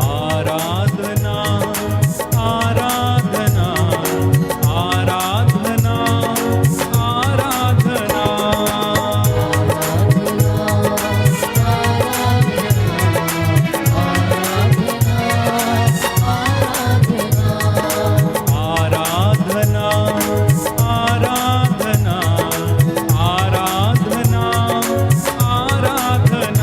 आराधना आराधना आराधना आराधना आराधना आराधना आराधना आराधना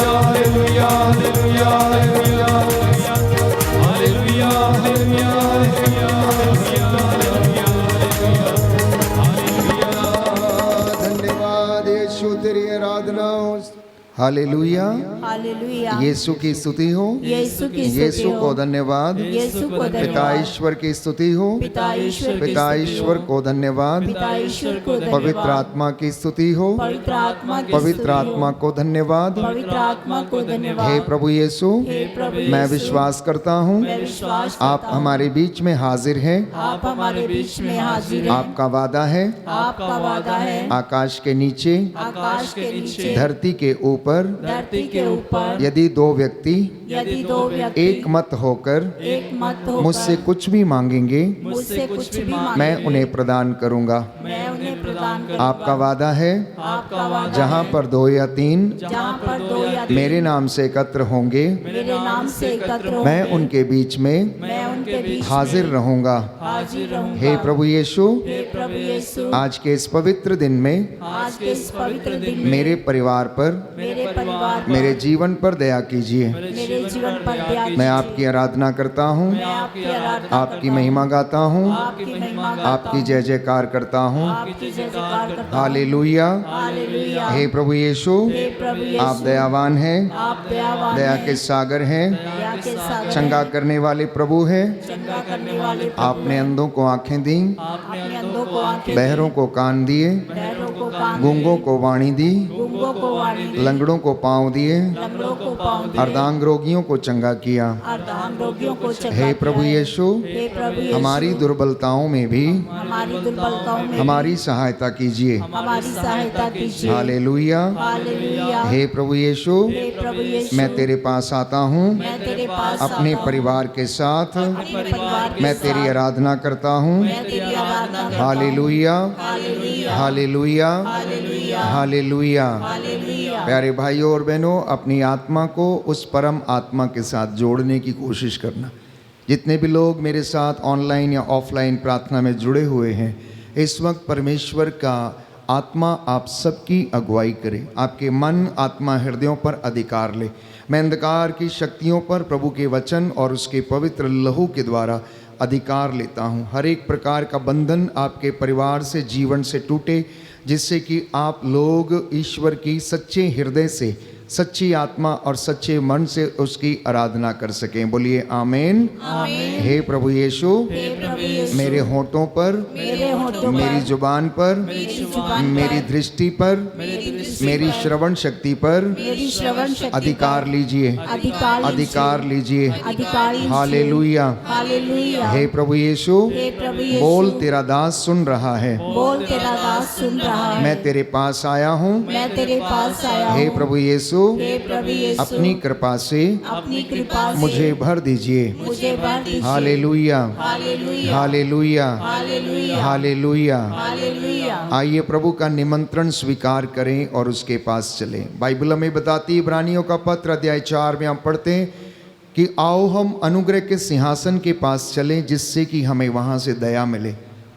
हालेलुया हालेलुया हालेलुया हालेलुया हालेलुया धन्यवाद यीशु, तेरी आराधना हो। Hallelujah, hallelujah. यीशु की स्तुति हो, यीशु की स्तुति यीशु हो। को धन्यवाद, यीशु को पिता धन्यवाद। ईश्वर की स्तुति हो, पिता ईश्वर की पिता स्तुति ईश्वर हो। को धन्यवाद, पिता ईश्वर को धन्यवाद। पवित्र आत्मा की स्तुति हो, पवित्र आत्मा की पवित्र स्तुति हो। आत्मा को धन्यवाद। पवित्र आत्मा को धन्यवाद। हे प्रभु यीशु, हे प्रभु मैं यीशु, विश्वास करता हूँ मैं विश्वास आप करता हूँ, हमारे बीच में हाजिर हैं। आप हमारे बीच में हाजिर हैं। आपका वादा है आपका वादा है आकाश के नीचे, आकाश के नीचे, धरती के ऊपर, धरती के ऊपर, यदि दो व्यक्ति यदि दो व्यक्ति एक मत होकर एक मत होकर मुझसे कुछ भी मांगेंगे, मुझसे कुछ भी मांगेंगे, मैं उन्हें प्रदान करूंगा। मैं उन्हें प्रदान करूंगा। आपका वादा है आपका वादा जहाँ है, पर 2 या 3 जहाँ पर 2 या 3 मेरे नाम से एकत्र होंगे, मेरे नाम से एकत्र होंगे, मैं उनके बीच में मैं उनके बीच हाजिर में रहूंगा। हाजिर रहूंगा। हे प्रभु यीशु, हे प्रभु यीशु, आज के इस पवित्र दिन में आज के इस पवित्र दिन में मेरे परिवार पर, मेरे परिवार पर, मेरे जीवन पर दया कीजिए। मेरे जीवन पर दया कीजिए। मैं आपकी आराधना करता हूँ, मैं आपकी आराधना आपकी करता महिमा गाता हूँ, हूँ, आपकी महिमा गाता आपकी हूँ, जय जयकार करता हूँ। आपकी जय जयकार करता हूँ। हालेलुया। हालेलुया। हे प्रभु यीशु, हे प्रभु यीशु, आप दयावान हैं, आप दयावान दया हैं, के सागर हैं, दया के सागर चंगा हैं, करने वाले प्रभु हैं। चंगा करने वाले प्रभु आपने हैं। अंधों को आंखें दी, आपने अंधों को आंखें, बहरों को कान दिए, बहरों को कान, गूंगों को वाणी दी, गूंगों को वाणी दी, लंगड़ों को पांव दिए, लंगड़ों को पाँव दिए, अर्धांग रोगियों को चंगा किया। अर्धांग रोगियों को चंगा हे किया प्रभु है। यीशु, हे प्रभु यीशु, हमारी दुर्बलताओं में भी हमारी दुर्बलताओं में हमारी सहायता कीजिए। हमारी सहायता कीजिए। हालेलुया। हालेलुया। हे प्रभु यीशु, हे प्रभु यीशु, मैं तेरे पास आता हूँ, मैं तेरे पास अपने आता हूँ, परिवार के साथ अपने परिवार के मैं तेरी साथ आराधना करता हूँ। मैं तेरी आराधना करता हूँ। हालेलुया, हालेलुया। हालेलुया, हालेलुया। हालेलुया। हालेलुया। प्यारे भाइयों और बहनों, अपनी आत्मा को उस परम आत्मा के साथ जोड़ने की कोशिश करना। जितने भी लोग मेरे साथ ऑनलाइन या ऑफलाइन प्रार्थना में जुड़े हुए हैं, इस वक्त परमेश्वर का आत्मा आप सबकी अगुवाई करे, आपके मन, आत्मा, हृदयों पर अधिकार ले। मैं अंधकार की शक्तियों पर प्रभु के वचन और उसके पवित्र लहू के द्वारा अधिकार लेता हूँ। हर एक प्रकार का बंधन आपके परिवार से, जीवन से टूटे, जिससे कि आप लोग ईश्वर की सच्चे हृदय से, सच्ची आत्मा और सच्चे मन से उसकी आराधना कर सकें। बोलिए आमीन। आमीन। हे प्रभु यीशु, हे प्रभु यीशु, मेरे होठों पर, मेरे होठों मेरी पर, जुबान पर, मेरी जुबान मेरी पर, दृष्टि पर, मेरी दृष्टि मेरी पर, श्रवण शक्ति पर मेरी श्रवण शक्ति अधिकार पर लीजिए, अधिकार लीजिए। अधिकार लीजिए। हालेलुया। हालेलुया। हे प्रभु यीशु, हे प्रभु यीशु, बोल, तेरा दास सुन रहा है। बोल, तेरा दास सुन रहा है। मैं तेरे पास आया हूँ। मैं तेरे पास आया हे हूँ। प्रभु यीशु, हे प्रभु यीशु, अपनी कृपा से अपनी कृपा से मुझे भर दीजिए। मुझे भर दीजिए। हालेलुया, हालेलुया। हालेलुया, हालेलुया। हालेलुया। हालेलुया। आइए प्रभु का निमंत्रण स्वीकार करें और उसके पास चलें। बाइबल हमें बताती है, इब्रानियों का पत्र अध्याय 4 में हम पढ़ते हैं कि आओ हम अनुग्रह के सिंहासन के पास चलें, जिससे कि हमें वहाँ से दया मिले,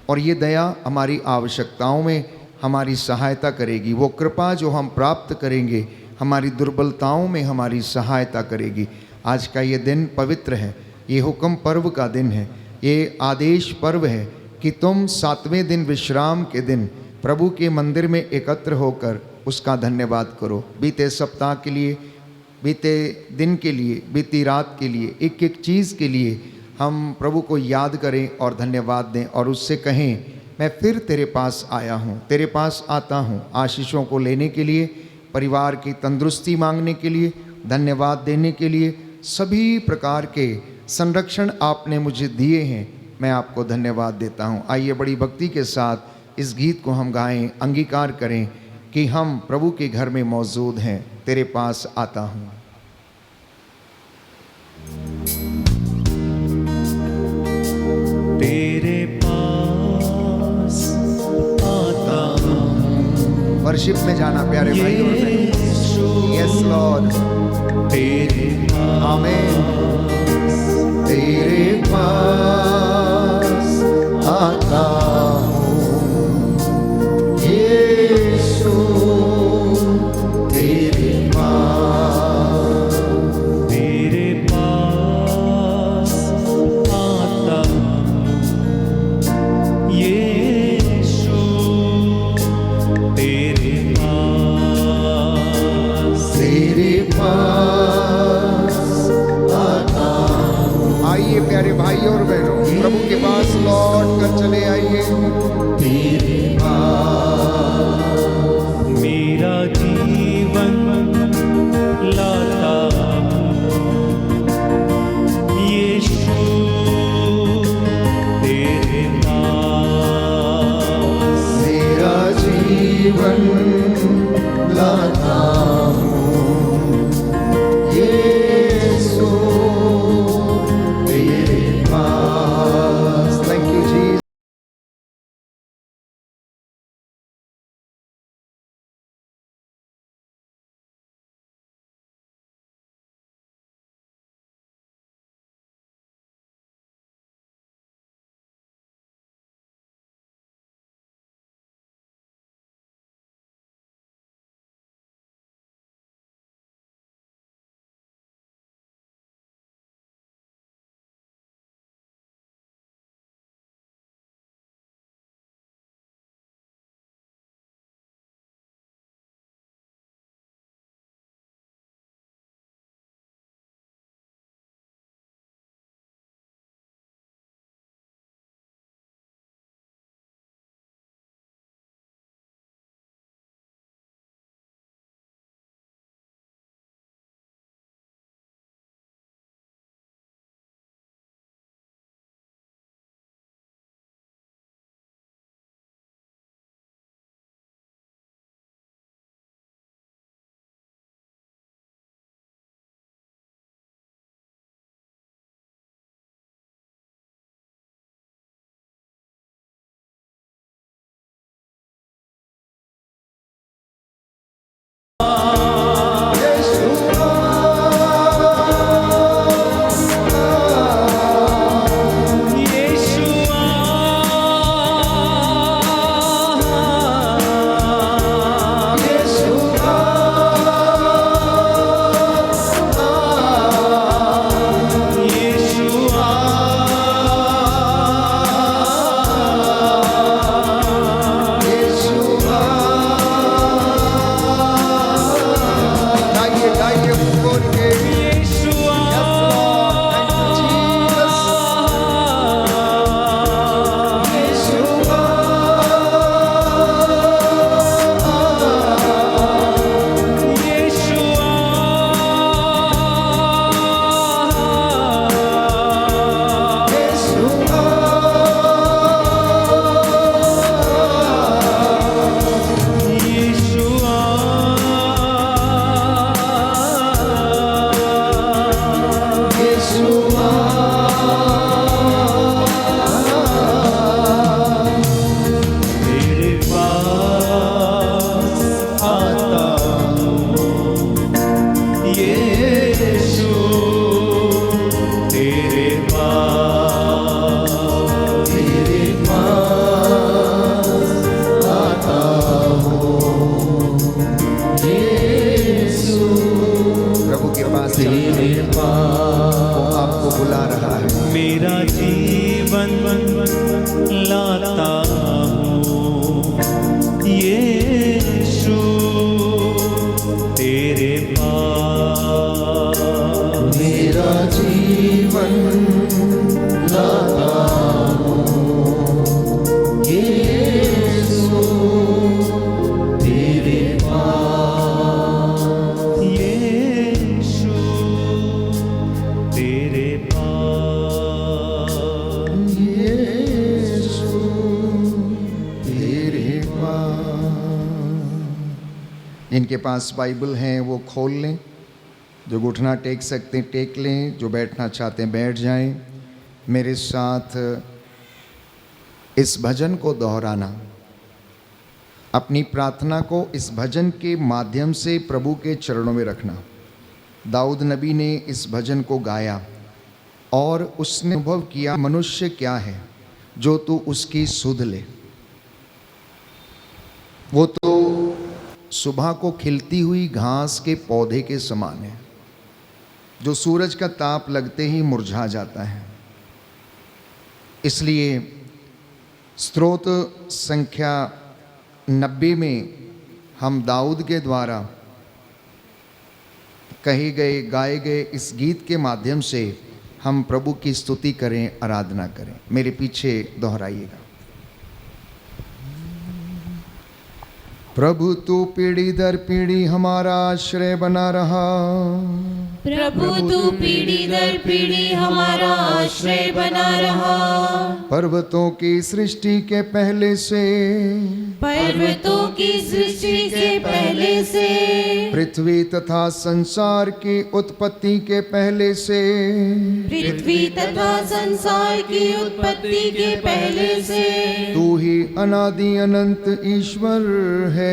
और ये दया हमारी आवश्यकताओं में हमारी सहायता करेगी। वो कृपा जो हम प्राप्त करेंगे हमारी दुर्बलताओं में हमारी सहायता करेगी। आज का ये दिन पवित्र है, ये हुक्म पर्व का दिन है, ये आदेश पर्व है कि तुम 7वें दिन, विश्राम के दिन प्रभु के मंदिर में एकत्र होकर उसका धन्यवाद करो। बीते सप्ताह के लिए, बीते दिन के लिए, बीती रात के लिए, एक एक चीज़ के लिए हम प्रभु को याद करें और धन्यवाद दें, और उससे कहें मैं फिर तेरे पास आया हूँ, तेरे पास आता हूँ आशीषों को लेने के लिए, परिवार की तंदुरुस्ती मांगने के लिए, धन्यवाद देने के लिए। सभी प्रकार के संरक्षण आपने मुझे दिए हैं, मैं आपको धन्यवाद देता हूँ। आइए बड़ी भक्ति के साथ इस गीत को हम गाएं, अंगीकार करें कि हम प्रभु के घर में मौजूद हैं। तेरे पास आता हूँ। तेरे पास आता हूँ, वर्शिप में जाना प्यारे भाई और बहन। यस लॉर्ड, तेरे आमीन। तेरे पास आता हूँ यीशु, तेरे पास प्यारे भाई और बहनों, प्रभु के पास लौट कर चले आइए। मेरा जीवन लाता यीशु तेरे पास। मेरा जीवन लाता हूँ यीशु तेरे पास। थैंक यू जी। जिनके पास बाइबल हैं वो खोल लें, जो घुटना टेक सकते हैं टेक लें, जो बैठना चाहते हैं बैठ जाएं। मेरे साथ इस भजन को दोहराना, अपनी प्रार्थना को इस भजन के माध्यम से प्रभु के चरणों में रखना। दाऊद नबी ने इस भजन को गाया और उसने अनुभव किया, मनुष्य क्या है जो तू उसकी सुध ले। वो तो सुबह को खिलती हुई घास के पौधे के समान है, जो सूरज का ताप लगते ही मुरझा जाता है। इसलिए स्तोत्र संख्या 90 में हम दाऊद के द्वारा कहे गए गाए गए इस गीत के माध्यम से हम प्रभु की स्तुति करें, आराधना करें। मेरे पीछे दोहराइएगा। प्रभु तू पीढ़ी दर पीढ़ी हमारा आश्रय बना रहा। प्रभु तू पीढ़ी दर पीढ़ी हमारा आश्रय बना रहा। पर्वतों की सृष्टि के पहले से, पर्वतों की सृष्टि के पहले से, पृथ्वी तथा संसार की उत्पत्ति के पहले से, पृथ्वी तथा संसार की उत्पत्ति के पहले से, तू ही अनादि अनंत ईश्वर है।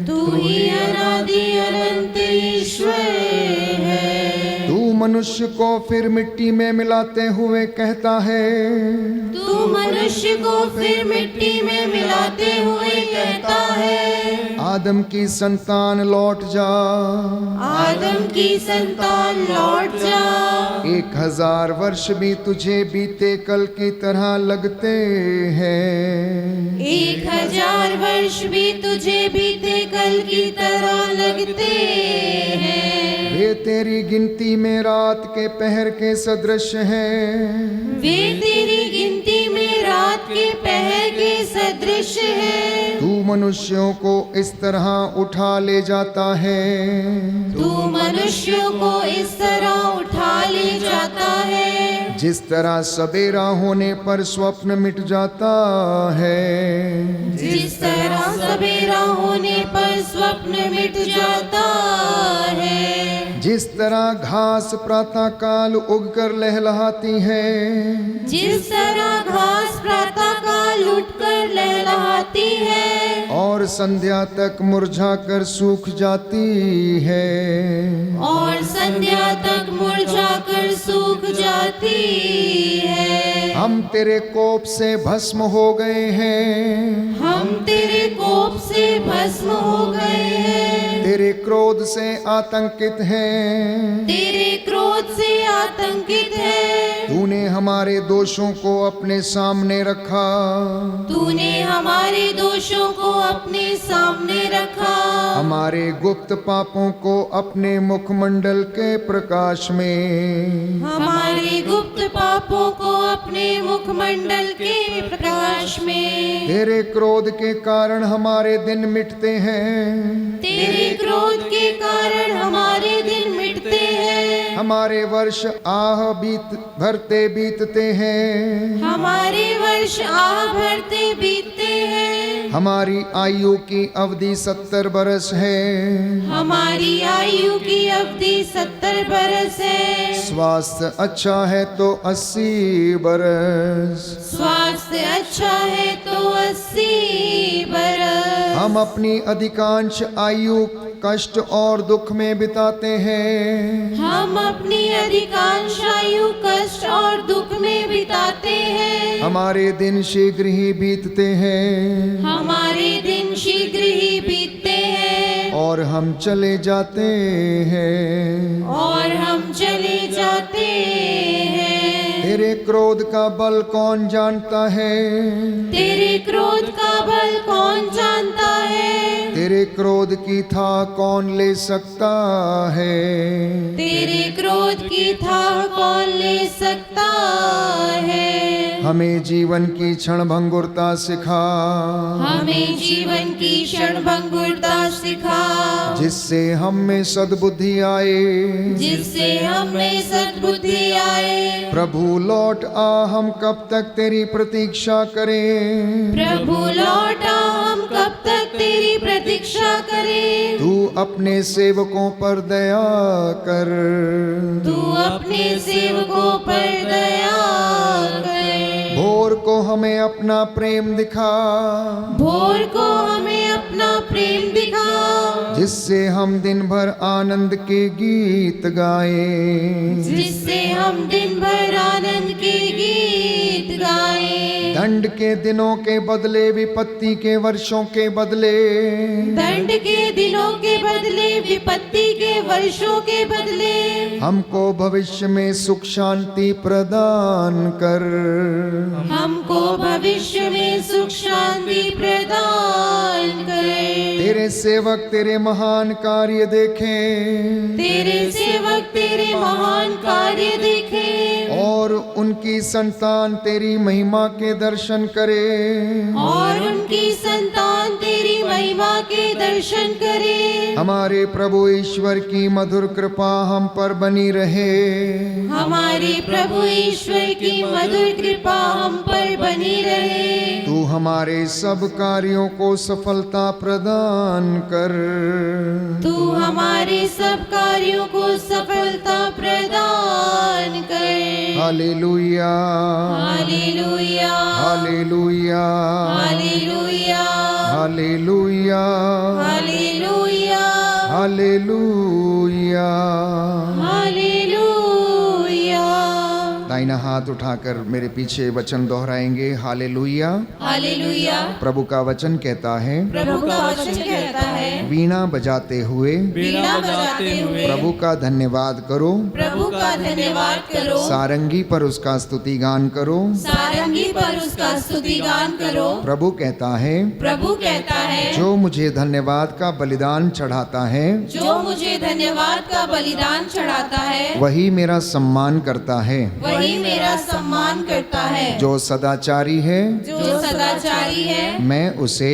तू ही अनादि अनंत ईश्वर है। तू मनुष्य को फिर मिट्टी में मिलाते हुए कहता है, तू मनुष्य को फिर मिट्टी में मिलाते हुए कहता है, आदम की संतान लौट जा। आदम की संतान लौट जा। 1000 वर्ष भी तुझे बीते कल की तरह लगते हैं। 1000 वर्ष भी तुझे बीते कल की तरह लगते हैं। वे तेरी गिनती में रात के पहर के सदृश हैं। वे तेरी गिनती में रात के पहर के सदृश है। तू मनुष्यों को इस तरह उठा ले जाता है, तू मनुष्यों को इस तरह उठा ले जाता है, जिस तरह सवेरा होने पर स्वप्न मिट जाता है। जिस तरह सवेरा होने पर स्वप्न मिट जाता है। जिस तरह घास प्रातः काल उगकर लहलहाती है, जिस तरह घास प्रातः काल उठकर लहलहाती है और संध्या तक मुरझाकर सूख जाती है, और संध्या तक मुरझाकर सूख जाती है। हम तेरे कोप से भस्म हो गए हैं। हम तेरे कोप से भस्म हो गए हैं। तेरे क्रोध से आतंकित हैं। तेरे क्रोध से आतंकित है। तूने हमारे दोषों को अपने सामने रखा। तूने हमारे दोषों को अपने सामने रखा। हमारे गुप्त पापों को अपने मुखमंडल के प्रकाश में। हमारे गुप्त पापों को अपने मुखमंडल के प्रकाश में। तेरे क्रोध के कारण हमारे दिन मिटते हैं। तेरे क्रोध के कारण हमारे दिन मिटते हैं। हमारे वर्ष आह भरते बीतते हैं। हमारे वर्ष आह भरते बीतते हैं। हमारी आयु की अवधि 70 बरस है। हमारी आयु की अवधि 70 बरस है। स्वास्थ्य अच्छा है तो 80 बरस। स्वास्थ्य अच्छा है तो 80 बरस। हम अपनी अधिकांश आयु कष्ट और दुख में बिताते हैं। हम अपनी अधिकांश आयु कष्ट और दुख में बिताते हैं। हमारे दिन शीघ्र ही बीतते हैं। हमारे दिन शीघ्र ही बीतते हैं। और हम चले जाते हैं। और हम चले जाते हैं। तेरे क्रोध का बल कौन जानता है? तेरे क्रोध का बल कौन जानता है? तेरे क्रोध की था कौन ले सकता है? तेरे क्रोध की था कौन ले सकता है? हमें जीवन की क्षणभंगुरता सिखा। हमें जीवन की क्षणभंगुरता सिखा। जिससे हम में सद्बुद्धि आए। जिससे हमें सद्बुद्धि आए। प्रभु लौट आ, हम कब तक तेरी प्रतीक्षा करें? प्रभु लौट आ, हम कब तक तेरी प्रतीक्षा करें? तू अपने सेवकों पर दया कर। तू अपने सेवकों पर दया कर। भोर को हमें अपना प्रेम दिखा। भोर को हमें अपना प्रेम दिखा। जिससे हम दिन भर आनंद के गीत गाएं। जिससे हम दिन भर आनंद के गीत गाएं। दंड के दिनों के बदले विपत्ति के वर्षों के बदले। दंड के दिनों के बदले विपत्ति के वर्षों के बदले। हमको भविष्य में सुख शांति प्रदान कर। हमको भविष्य में सुख शांति प्रदान कर। तेरे सेवक तेरे महान कार्य देखें, तेरे सेवक तेरे महान कार्य देखें, और उनकी संतान तेरी महिमा के दर्शन करे। और उनकी संतान तेरी महिमा के दर्शन करे। हमारे प्रभु ईश्वर की मधुर कृपा हम पर बनी रहे। हमारे प्रभु ईश्वर की मधुर कृपा हम पर बनी रहे। तू हमारे सब कार्यों को सफलता प्रदान कर। तू हमारे सब कार्यों को सफलता प्रदान कर। हालेलुया, हालेलुया, हालेलुया, हालेलुया, हालेलुया, हालेलुया, हालेलुया। हालेलुया। दाहिना हाथ उठाकर मेरे पीछे वचन दोहराएंगे। हालेलुया। हालेलुया। प्रभु का वचन कहता है, प्रभु का वचन कहता है, वीणा बजाते हुए वीणा बजाते हुए प्रभु का धन्यवाद करो। प्रभु का धन्यवाद करो। सारंगी पर उसका स्तुति गान करो। सारंगी पर उसका स्तुति गान करो। प्रभु कहता है, प्रभु कहता है, जो मुझे धन्यवाद का बलिदान चढ़ाता है, जो मुझे धन्यवाद का बलिदान चढ़ाता है, वही मेरा सम्मान करता है। वही मेरा सम्मान करता है। जो सदाचारी है, जो सदाचारी है, मैं उसे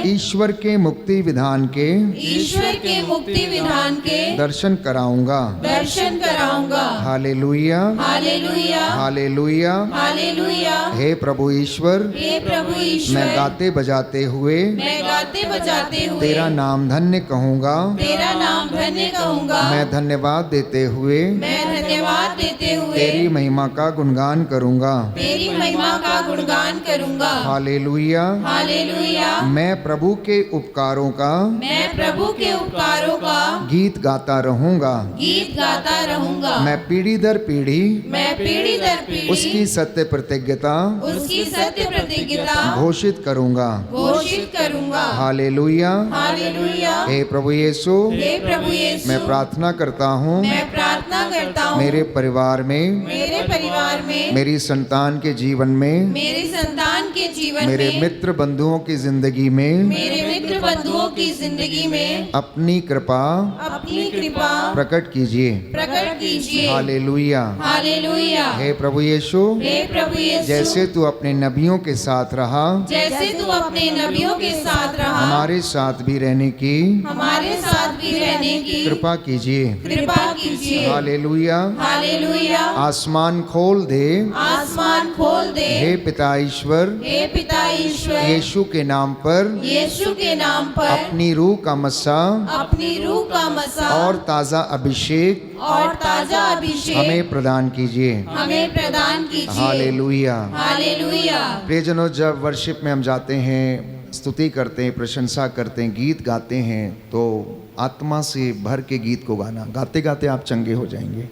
ईश्वर के मुक्ति विधान के ईश्वर के मुक्ति विधान के दर्शन कराऊंगा। दर्शन कराऊंगा। हालेलुया, हालेलुया, हालेलुया। हालेलुया। हे प्रभु ईश्वर, हे प्रभु ईश्वर, मैं गाते बजाते हुए मैं गाते बजाते हुए तेरा नाम धन्य कहूँगा। तेरा नाम धन्य कहूँगा। मैं धन्यवाद देते हुए मैं धन्यवाद देते हुए तेरी महिमा का गुणगान करूँगा। तेरी महिमा का गुणगान करूँगा। हालेलुया। हालेलुया। मैं प्रभु के उपकारों का मैं प्रभु के उपकारों का गीत गाता रहूँगा। गीत गाता रहूँगा। मैं पीढ़ी दर पीढ़ी मैं पीढ़ी दर पीढ़ी उसकी सत्य प्रतिज्ञता उसकी सत्य प्रतिज्ञता घोषित करूँगा। घोषित करूँगा। हालेलुया। हालेलुया। हे प्रभु यीशु, हे प्रभु यीशु, मैं प्रार्थना करता हूँ मैं प्रार्थना करता हूँ मेरे परिवार में, मेरे परिवार में, मेरी संतान के जीवन में, मेरी संतान के जीवन मेरे में, मित्र बंधुओं की जिंदगी में मेरे मित्र बंधुओं की जिंदगी में अपनी कृपा अपनी कृपा प्रकट कीजिए। प्रकट कीजिए। हालेलुया। हालेलुया। हे प्रभु यीशु, हे प्रभु यीशु, जैसे तू अपने नबियों के साथ रहा, जैसे तू अपने नबियों के साथ रहा, हमारे साथ भी रहने की हमारे साथ भी रहने की कृपा कीजिए। कृपा कीजिए। हालेलुया। हालेलुया। आसमान खोल दे, आसमान खोल दे, हे पिता ईश्वर, हे पिता ईश्वर, यीशु के नाम पर यीशु के नाम पर अपनी रूह का मस्सा अपनी रूह का मसा और ताज़ा अभिषेक और ताजा अभिषेक हमें प्रदान कीजिए। हमें प्रदान कीजिए। हालेलुया। हालेलुया। प्रियजनों, जब वर्शिप में हम जाते हैं, स्तुति करते हैं, प्रशंसा करते हैं, गीत गाते हैं, तो आत्मा से भर के गीत को गाना। गाते गाते आप चंगे हो जाएंगे।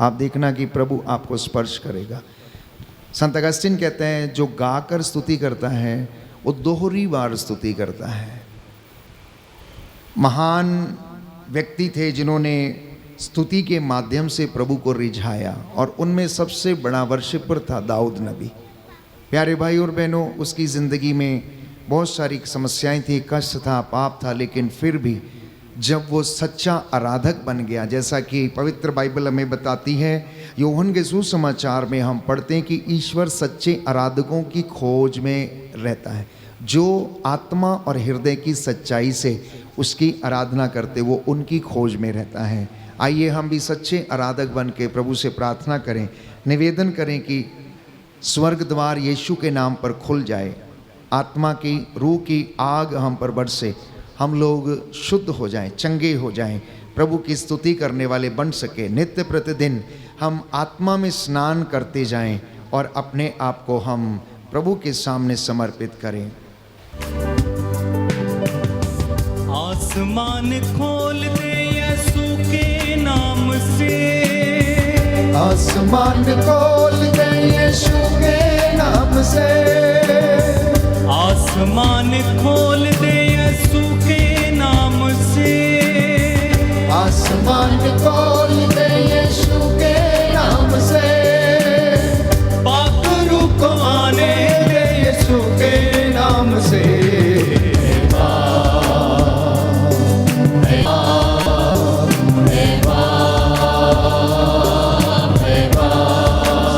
आप देखना कि प्रभु आपको स्पर्श करेगा। संत अगस्तिन कहते हैं, जो गाकर स्तुति करता है वो दोहरी बार स्तुति करता है। महान व्यक्ति थे जिन्होंने स्तुति के माध्यम से प्रभु को रिझाया, और उनमें सबसे बड़ा वर्शिपर था दाऊद नबी। प्यारे भाई और बहनों, उसकी ज़िंदगी में बहुत सारी समस्याएं थी, कष्ट था, पाप था, लेकिन फिर भी जब वो सच्चा आराधक बन गया, जैसा कि पवित्र बाइबल हमें बताती है, यूहन्ना के सुसमाचार में हम पढ़ते हैं कि ईश्वर सच्चे आराधकों की खोज में रहता है। जो आत्मा और हृदय की सच्चाई से उसकी आराधना करते, वो उनकी खोज में रहता है। आइए हम भी सच्चे आराधक बन के प्रभु से प्रार्थना करें, निवेदन करें कि स्वर्ग द्वार यीशु के नाम पर खुल जाए, आत्मा की रूह की आग हम पर बरसे, हम लोग शुद्ध हो जाएं, चंगे हो जाएं, प्रभु की स्तुति करने वाले बन सके। नित्य प्रतिदिन हम आत्मा में स्नान करते जाएं और अपने आप को हम प्रभु के सामने समर्पित करें। आसमान खोल दे यीशु के नाम से, आसमान खोल दे यीशु के नाम से, आसमान खोल दे यीशु के नाम से, आसमान खोल दे यीशु के नाम से, पाक रूह को आने दे यीशु के नाम से।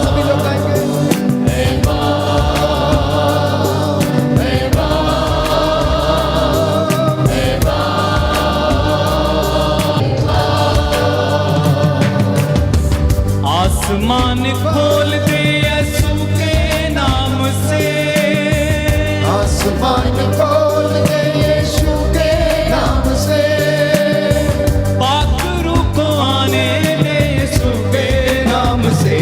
सभी लोग गाएंगे। आसमान खोल दे यीशु के नाम से, आसमान खोल दे यीशु के नाम से, पाक रूह को आने दे यीशु के नाम से।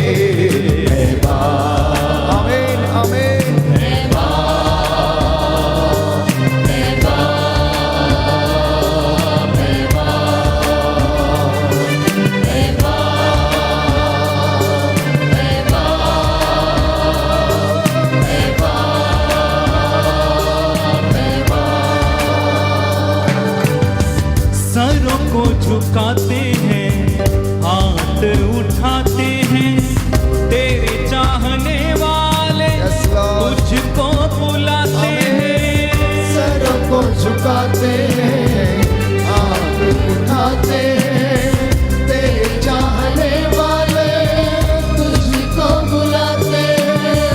आमीन आमीन। सरों को झुकाते हैं, हाथ उठाते हैं, तेरे चाहने वाले Yes, Lord. तुझको बुलाते हैं। सरों को झुकाते हैं, हाथ उठाते हैं, तेरे चाहने वाले तुझको बुलाते हैं।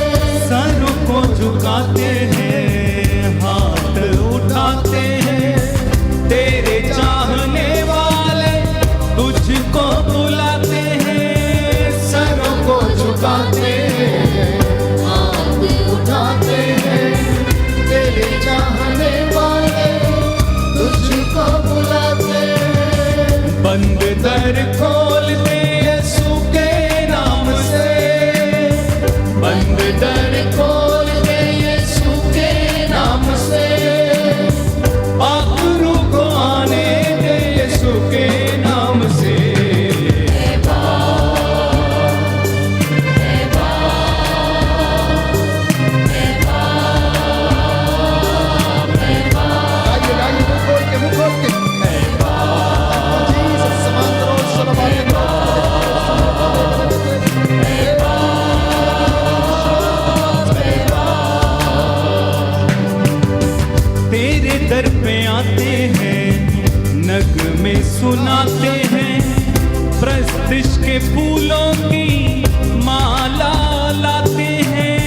सरों को झुकाते हैं, हाथ उठाते हैं, तेरे चाहने वाले तुझको बुलाते हैं। सरों को झुकाते हैं, हाथ उठाते हैं, तेरे चाहने वाले तुझको बुलाते हैं। बंद दर खोल दे यीशु के नाम से, बंद दर खोल दे यीशु के नाम से, पाक रूह को आने दे यीशु के नाम से। गाइए गाइए, मुंह खोल के, मुंह खोल के। जीसस समांतरों सलवार तेरे दर पे आते हैं, नगमे सुनाते हैं, प्रस्तिश के फूलों की माला लाते हैं।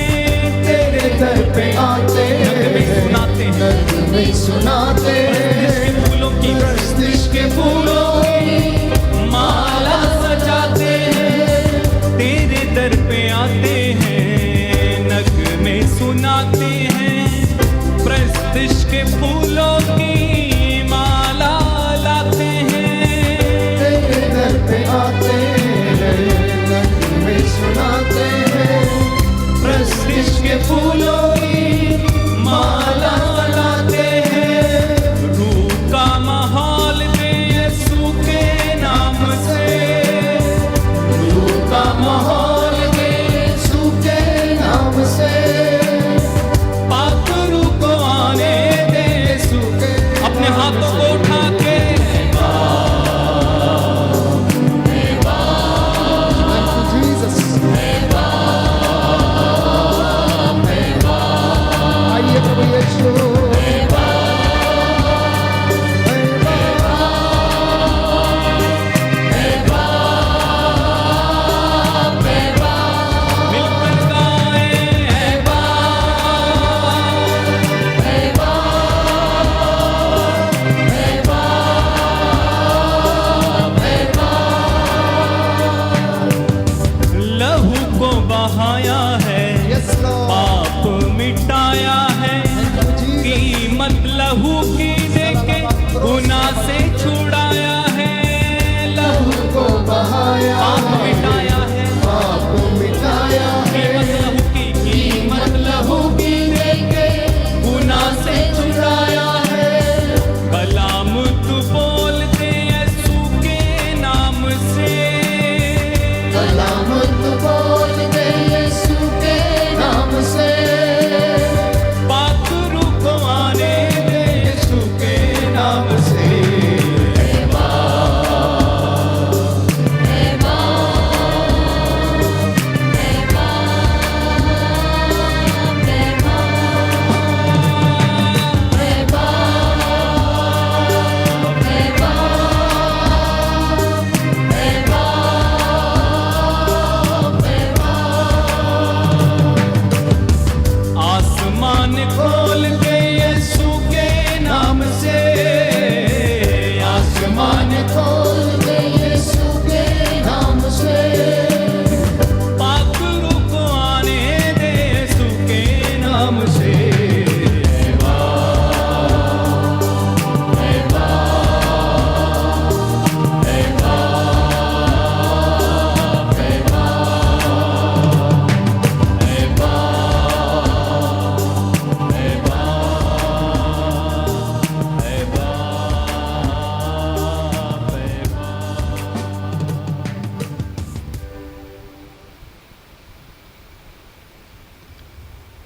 तेरे दर पे आते नगमे हैं, सुनाते हैं, नगमे सुनाते प्रस्तिश हैं, के फूलों की प्रस्तिश के फूलों की माला सजाते हैं। तेरे दर पे आते हैं, नगमे सुनाते हैं, प्रस्तिश के फूलों की माला लाते हैं। तेरे दर पे आते हैं, नगमे सुनाते हैं, प्रस्तिश के फूलों की माला लाते हैं।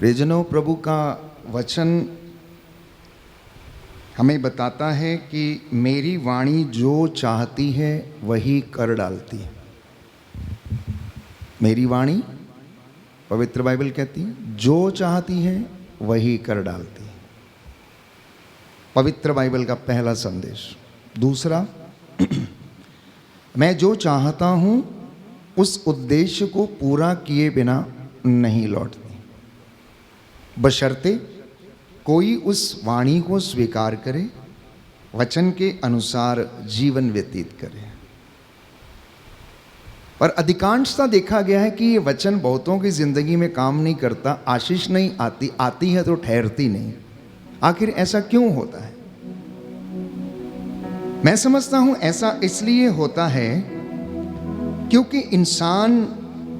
प्रियजनों, प्रभु का वचन हमें बताता है कि मेरी वाणी जो चाहती है वही कर डालती है। मेरी वाणी, पवित्र बाइबल कहती है, जो चाहती है वही कर डालती है। पवित्र बाइबल का पहला संदेश। दूसरा, मैं जो चाहता हूं उस उद्देश्य को पूरा किए बिना नहीं लौटती, बशर्ते कोई उस वाणी को स्वीकार करे, वचन के अनुसार जीवन व्यतीत करे। पर अधिकांशता देखा गया है कि ये वचन बहुतों की जिंदगी में काम नहीं करता, आशीष नहीं आती, आती है तो ठहरती नहीं। आखिर ऐसा क्यों होता है? मैं समझता हूं ऐसा इसलिए होता है क्योंकि इंसान,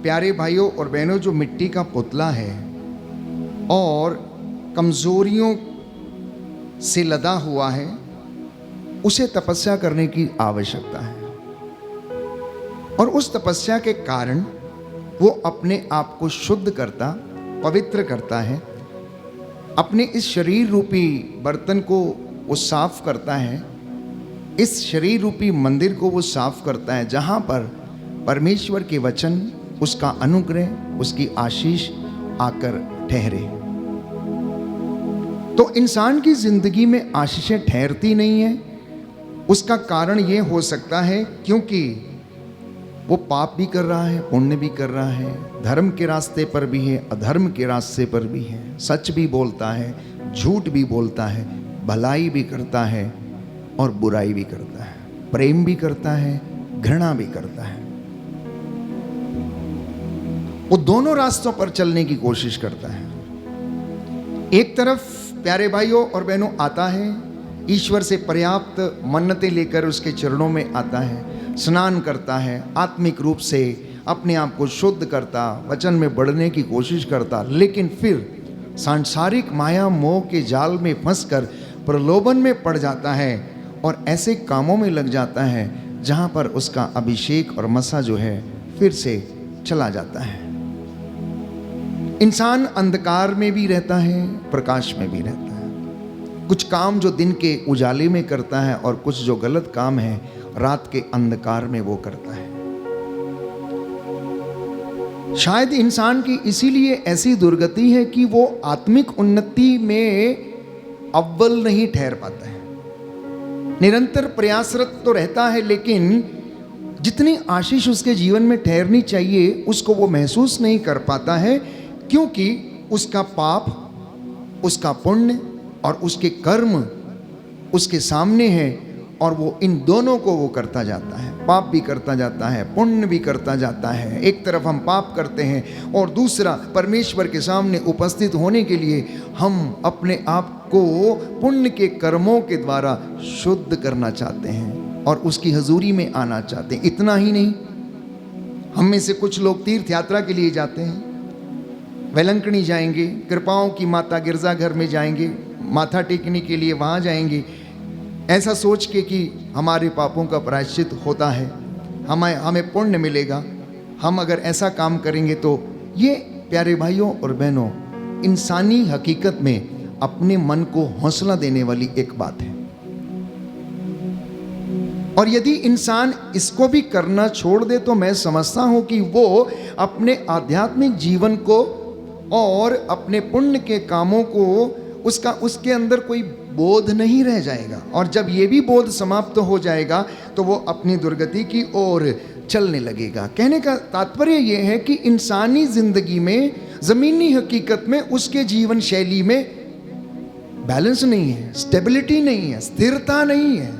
प्यारे भाइयों और बहनों, जो मिट्टी का पुतला है और कमजोरियों से लदा हुआ है, उसे तपस्या करने की आवश्यकता है। और उस तपस्या के कारण वो अपने आप को शुद्ध करता, पवित्र करता है, अपने इस शरीर रूपी बर्तन को वो साफ करता है, इस शरीर रूपी मंदिर को वो साफ करता है जहां पर परमेश्वर के वचन, उसका अनुग्रह, उसकी आशीष आकर ठहरे। तो इंसान की जिंदगी में आशीषें ठहरती नहीं है। उसका कारण ये हो सकता है क्योंकि वो पाप भी कर रहा है, पुण्य भी कर रहा है, धर्म के रास्ते पर भी है, अधर्म के रास्ते पर भी है, सच भी बोलता है, झूठ भी बोलता है, भलाई भी करता है और बुराई भी करता है, प्रेम भी करता है, घृणा भी करता है। वो दोनों रास्तों पर चलने की कोशिश करता है। एक तरफ प्यारे भाइयों और बहनों आता है, ईश्वर से पर्याप्त मन्नतें लेकर उसके चरणों में आता है, स्नान करता है, आत्मिक रूप से अपने आप को शुद्ध करता, वचन में बढ़ने की कोशिश करता, लेकिन फिर सांसारिक माया मोह के जाल में फंसकर प्रलोभन में पड़ जाता है और ऐसे कामों में लग जाता है जहां पर उसका अभिषेक और मसा जो है फिर से चला जाता है। इंसान अंधकार में भी रहता है, प्रकाश में भी रहता है। कुछ काम जो दिन के उजाले में करता है और कुछ जो गलत काम है रात के अंधकार में वो करता है। शायद इंसान की इसीलिए ऐसी दुर्गति है कि वो आत्मिक उन्नति में अव्वल नहीं ठहर पाता है। निरंतर प्रयासरत तो रहता है, लेकिन जितनी आशीष उसके जीवन में ठहरनी चाहिए उसको वो महसूस नहीं कर पाता है, क्योंकि उसका पाप, उसका पुण्य और उसके कर्म उसके सामने है और वो इन दोनों को वो करता जाता है। पाप भी करता जाता है, पुण्य भी करता जाता है। एक तरफ हम पाप करते हैं और दूसरा परमेश्वर के सामने उपस्थित होने के लिए हम अपने आप को पुण्य के कर्मों के द्वारा शुद्ध करना चाहते हैं और उसकी हजूरी में आना चाहते हैं। इतना ही नहीं, हम में से कुछ लोग तीर्थ यात्रा के लिए जाते हैं, वेलंकणी जाएंगे, कृपाओं की माता गिरजाघर में जाएंगे, माथा टेकने के लिए वहाँ जाएंगे, ऐसा सोच के कि हमारे पापों का प्रायश्चित होता है, हमें पुण्य मिलेगा, हम अगर ऐसा काम करेंगे तो। ये प्यारे भाइयों और बहनों, इंसानी हकीकत में अपने मन को हौसला देने वाली एक बात है। और यदि इंसान इसको भी करना छोड़ दे तो मैं समझता हूं कि वो अपने आध्यात्मिक जीवन को और अपने पुण्य के कामों को उसके अंदर कोई बोध नहीं रह जाएगा। और जब ये भी बोध समाप्त हो जाएगा तो वो अपनी दुर्गति की ओर चलने लगेगा। कहने का तात्पर्य ये है कि इंसानी जिंदगी में, जमीनी हकीकत में, उसके जीवन शैली में बैलेंस नहीं है, स्टेबिलिटी नहीं है, स्थिरता नहीं है।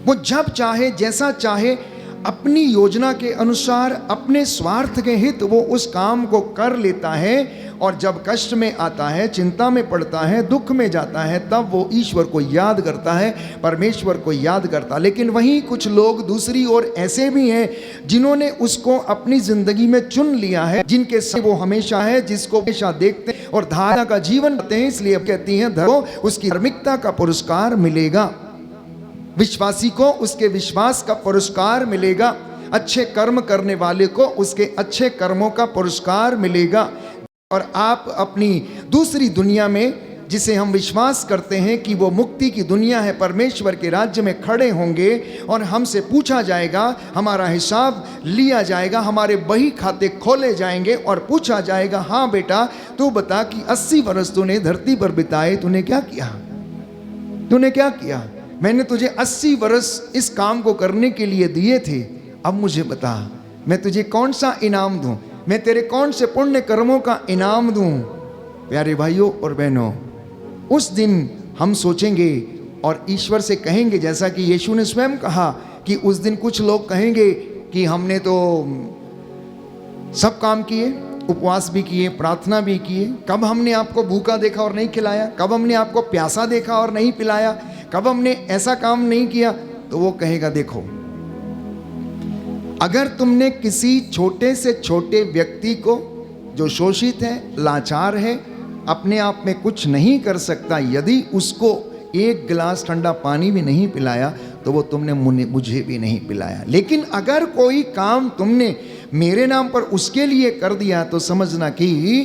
वो जब चाहे, जैसा चाहे, अपनी योजना के अनुसार, अपने स्वार्थ के हित वो उस काम को कर लेता है। और जब कष्ट में आता है, चिंता में पड़ता है, दुख में जाता है, तब वो ईश्वर को याद करता है, परमेश्वर को याद करता। लेकिन वहीं कुछ लोग दूसरी ओर ऐसे भी हैं जिन्होंने उसको अपनी जिंदगी में चुन लिया है, जिनके साथ वो हमेशा है, जिसको हमेशा देखते हैं और धारणा का जीवन करते हैं। इसलिए अब कहती हैं धर्मो उसकी धार्मिकता का पुरस्कार मिलेगा, विश्वासी को उसके विश्वास का पुरस्कार मिलेगा, अच्छे कर्म करने वाले को उसके अच्छे कर्मों का पुरस्कार मिलेगा। और आप अपनी दूसरी दुनिया में, जिसे हम विश्वास करते हैं कि वो मुक्ति की दुनिया है, परमेश्वर के राज्य में खड़े होंगे और हमसे पूछा जाएगा, हमारा हिसाब लिया जाएगा, हमारे बही खाते खोले जाएंगे और पूछा जाएगा, हाँ बेटा तू बता कि 80 वर्ष तूने धरती पर बिताए, तूने क्या किया, तूने क्या किया? मैंने तुझे 80 वर्ष इस काम को करने के लिए दिए थे, अब मुझे बता मैं तुझे कौन सा इनाम दूं, मैं तेरे कौन से पुण्य कर्मों का इनाम दूं? प्यारे भाइयों और बहनों, उस दिन हम सोचेंगे और ईश्वर से कहेंगे, जैसा कि यीशु ने स्वयं कहा कि उस दिन कुछ लोग कहेंगे कि हमने तो सब काम किए, उपवास भी किए, प्रार्थना भी किए, कब हमने आपको भूखा देखा और नहीं खिलाया, कब हमने आपको प्यासा देखा और नहीं पिलाया, कब हमने ऐसा काम नहीं किया? तो वो कहेगा, देखो अगर तुमने किसी छोटे से छोटे व्यक्ति को जो शोषित है, लाचार है, अपने आप में कुछ नहीं कर सकता, यदि उसको एक गिलास ठंडा पानी भी नहीं पिलाया तो वो तुमने मुझे भी नहीं पिलाया। लेकिन अगर कोई काम तुमने मेरे नाम पर उसके लिए कर दिया तो समझना कि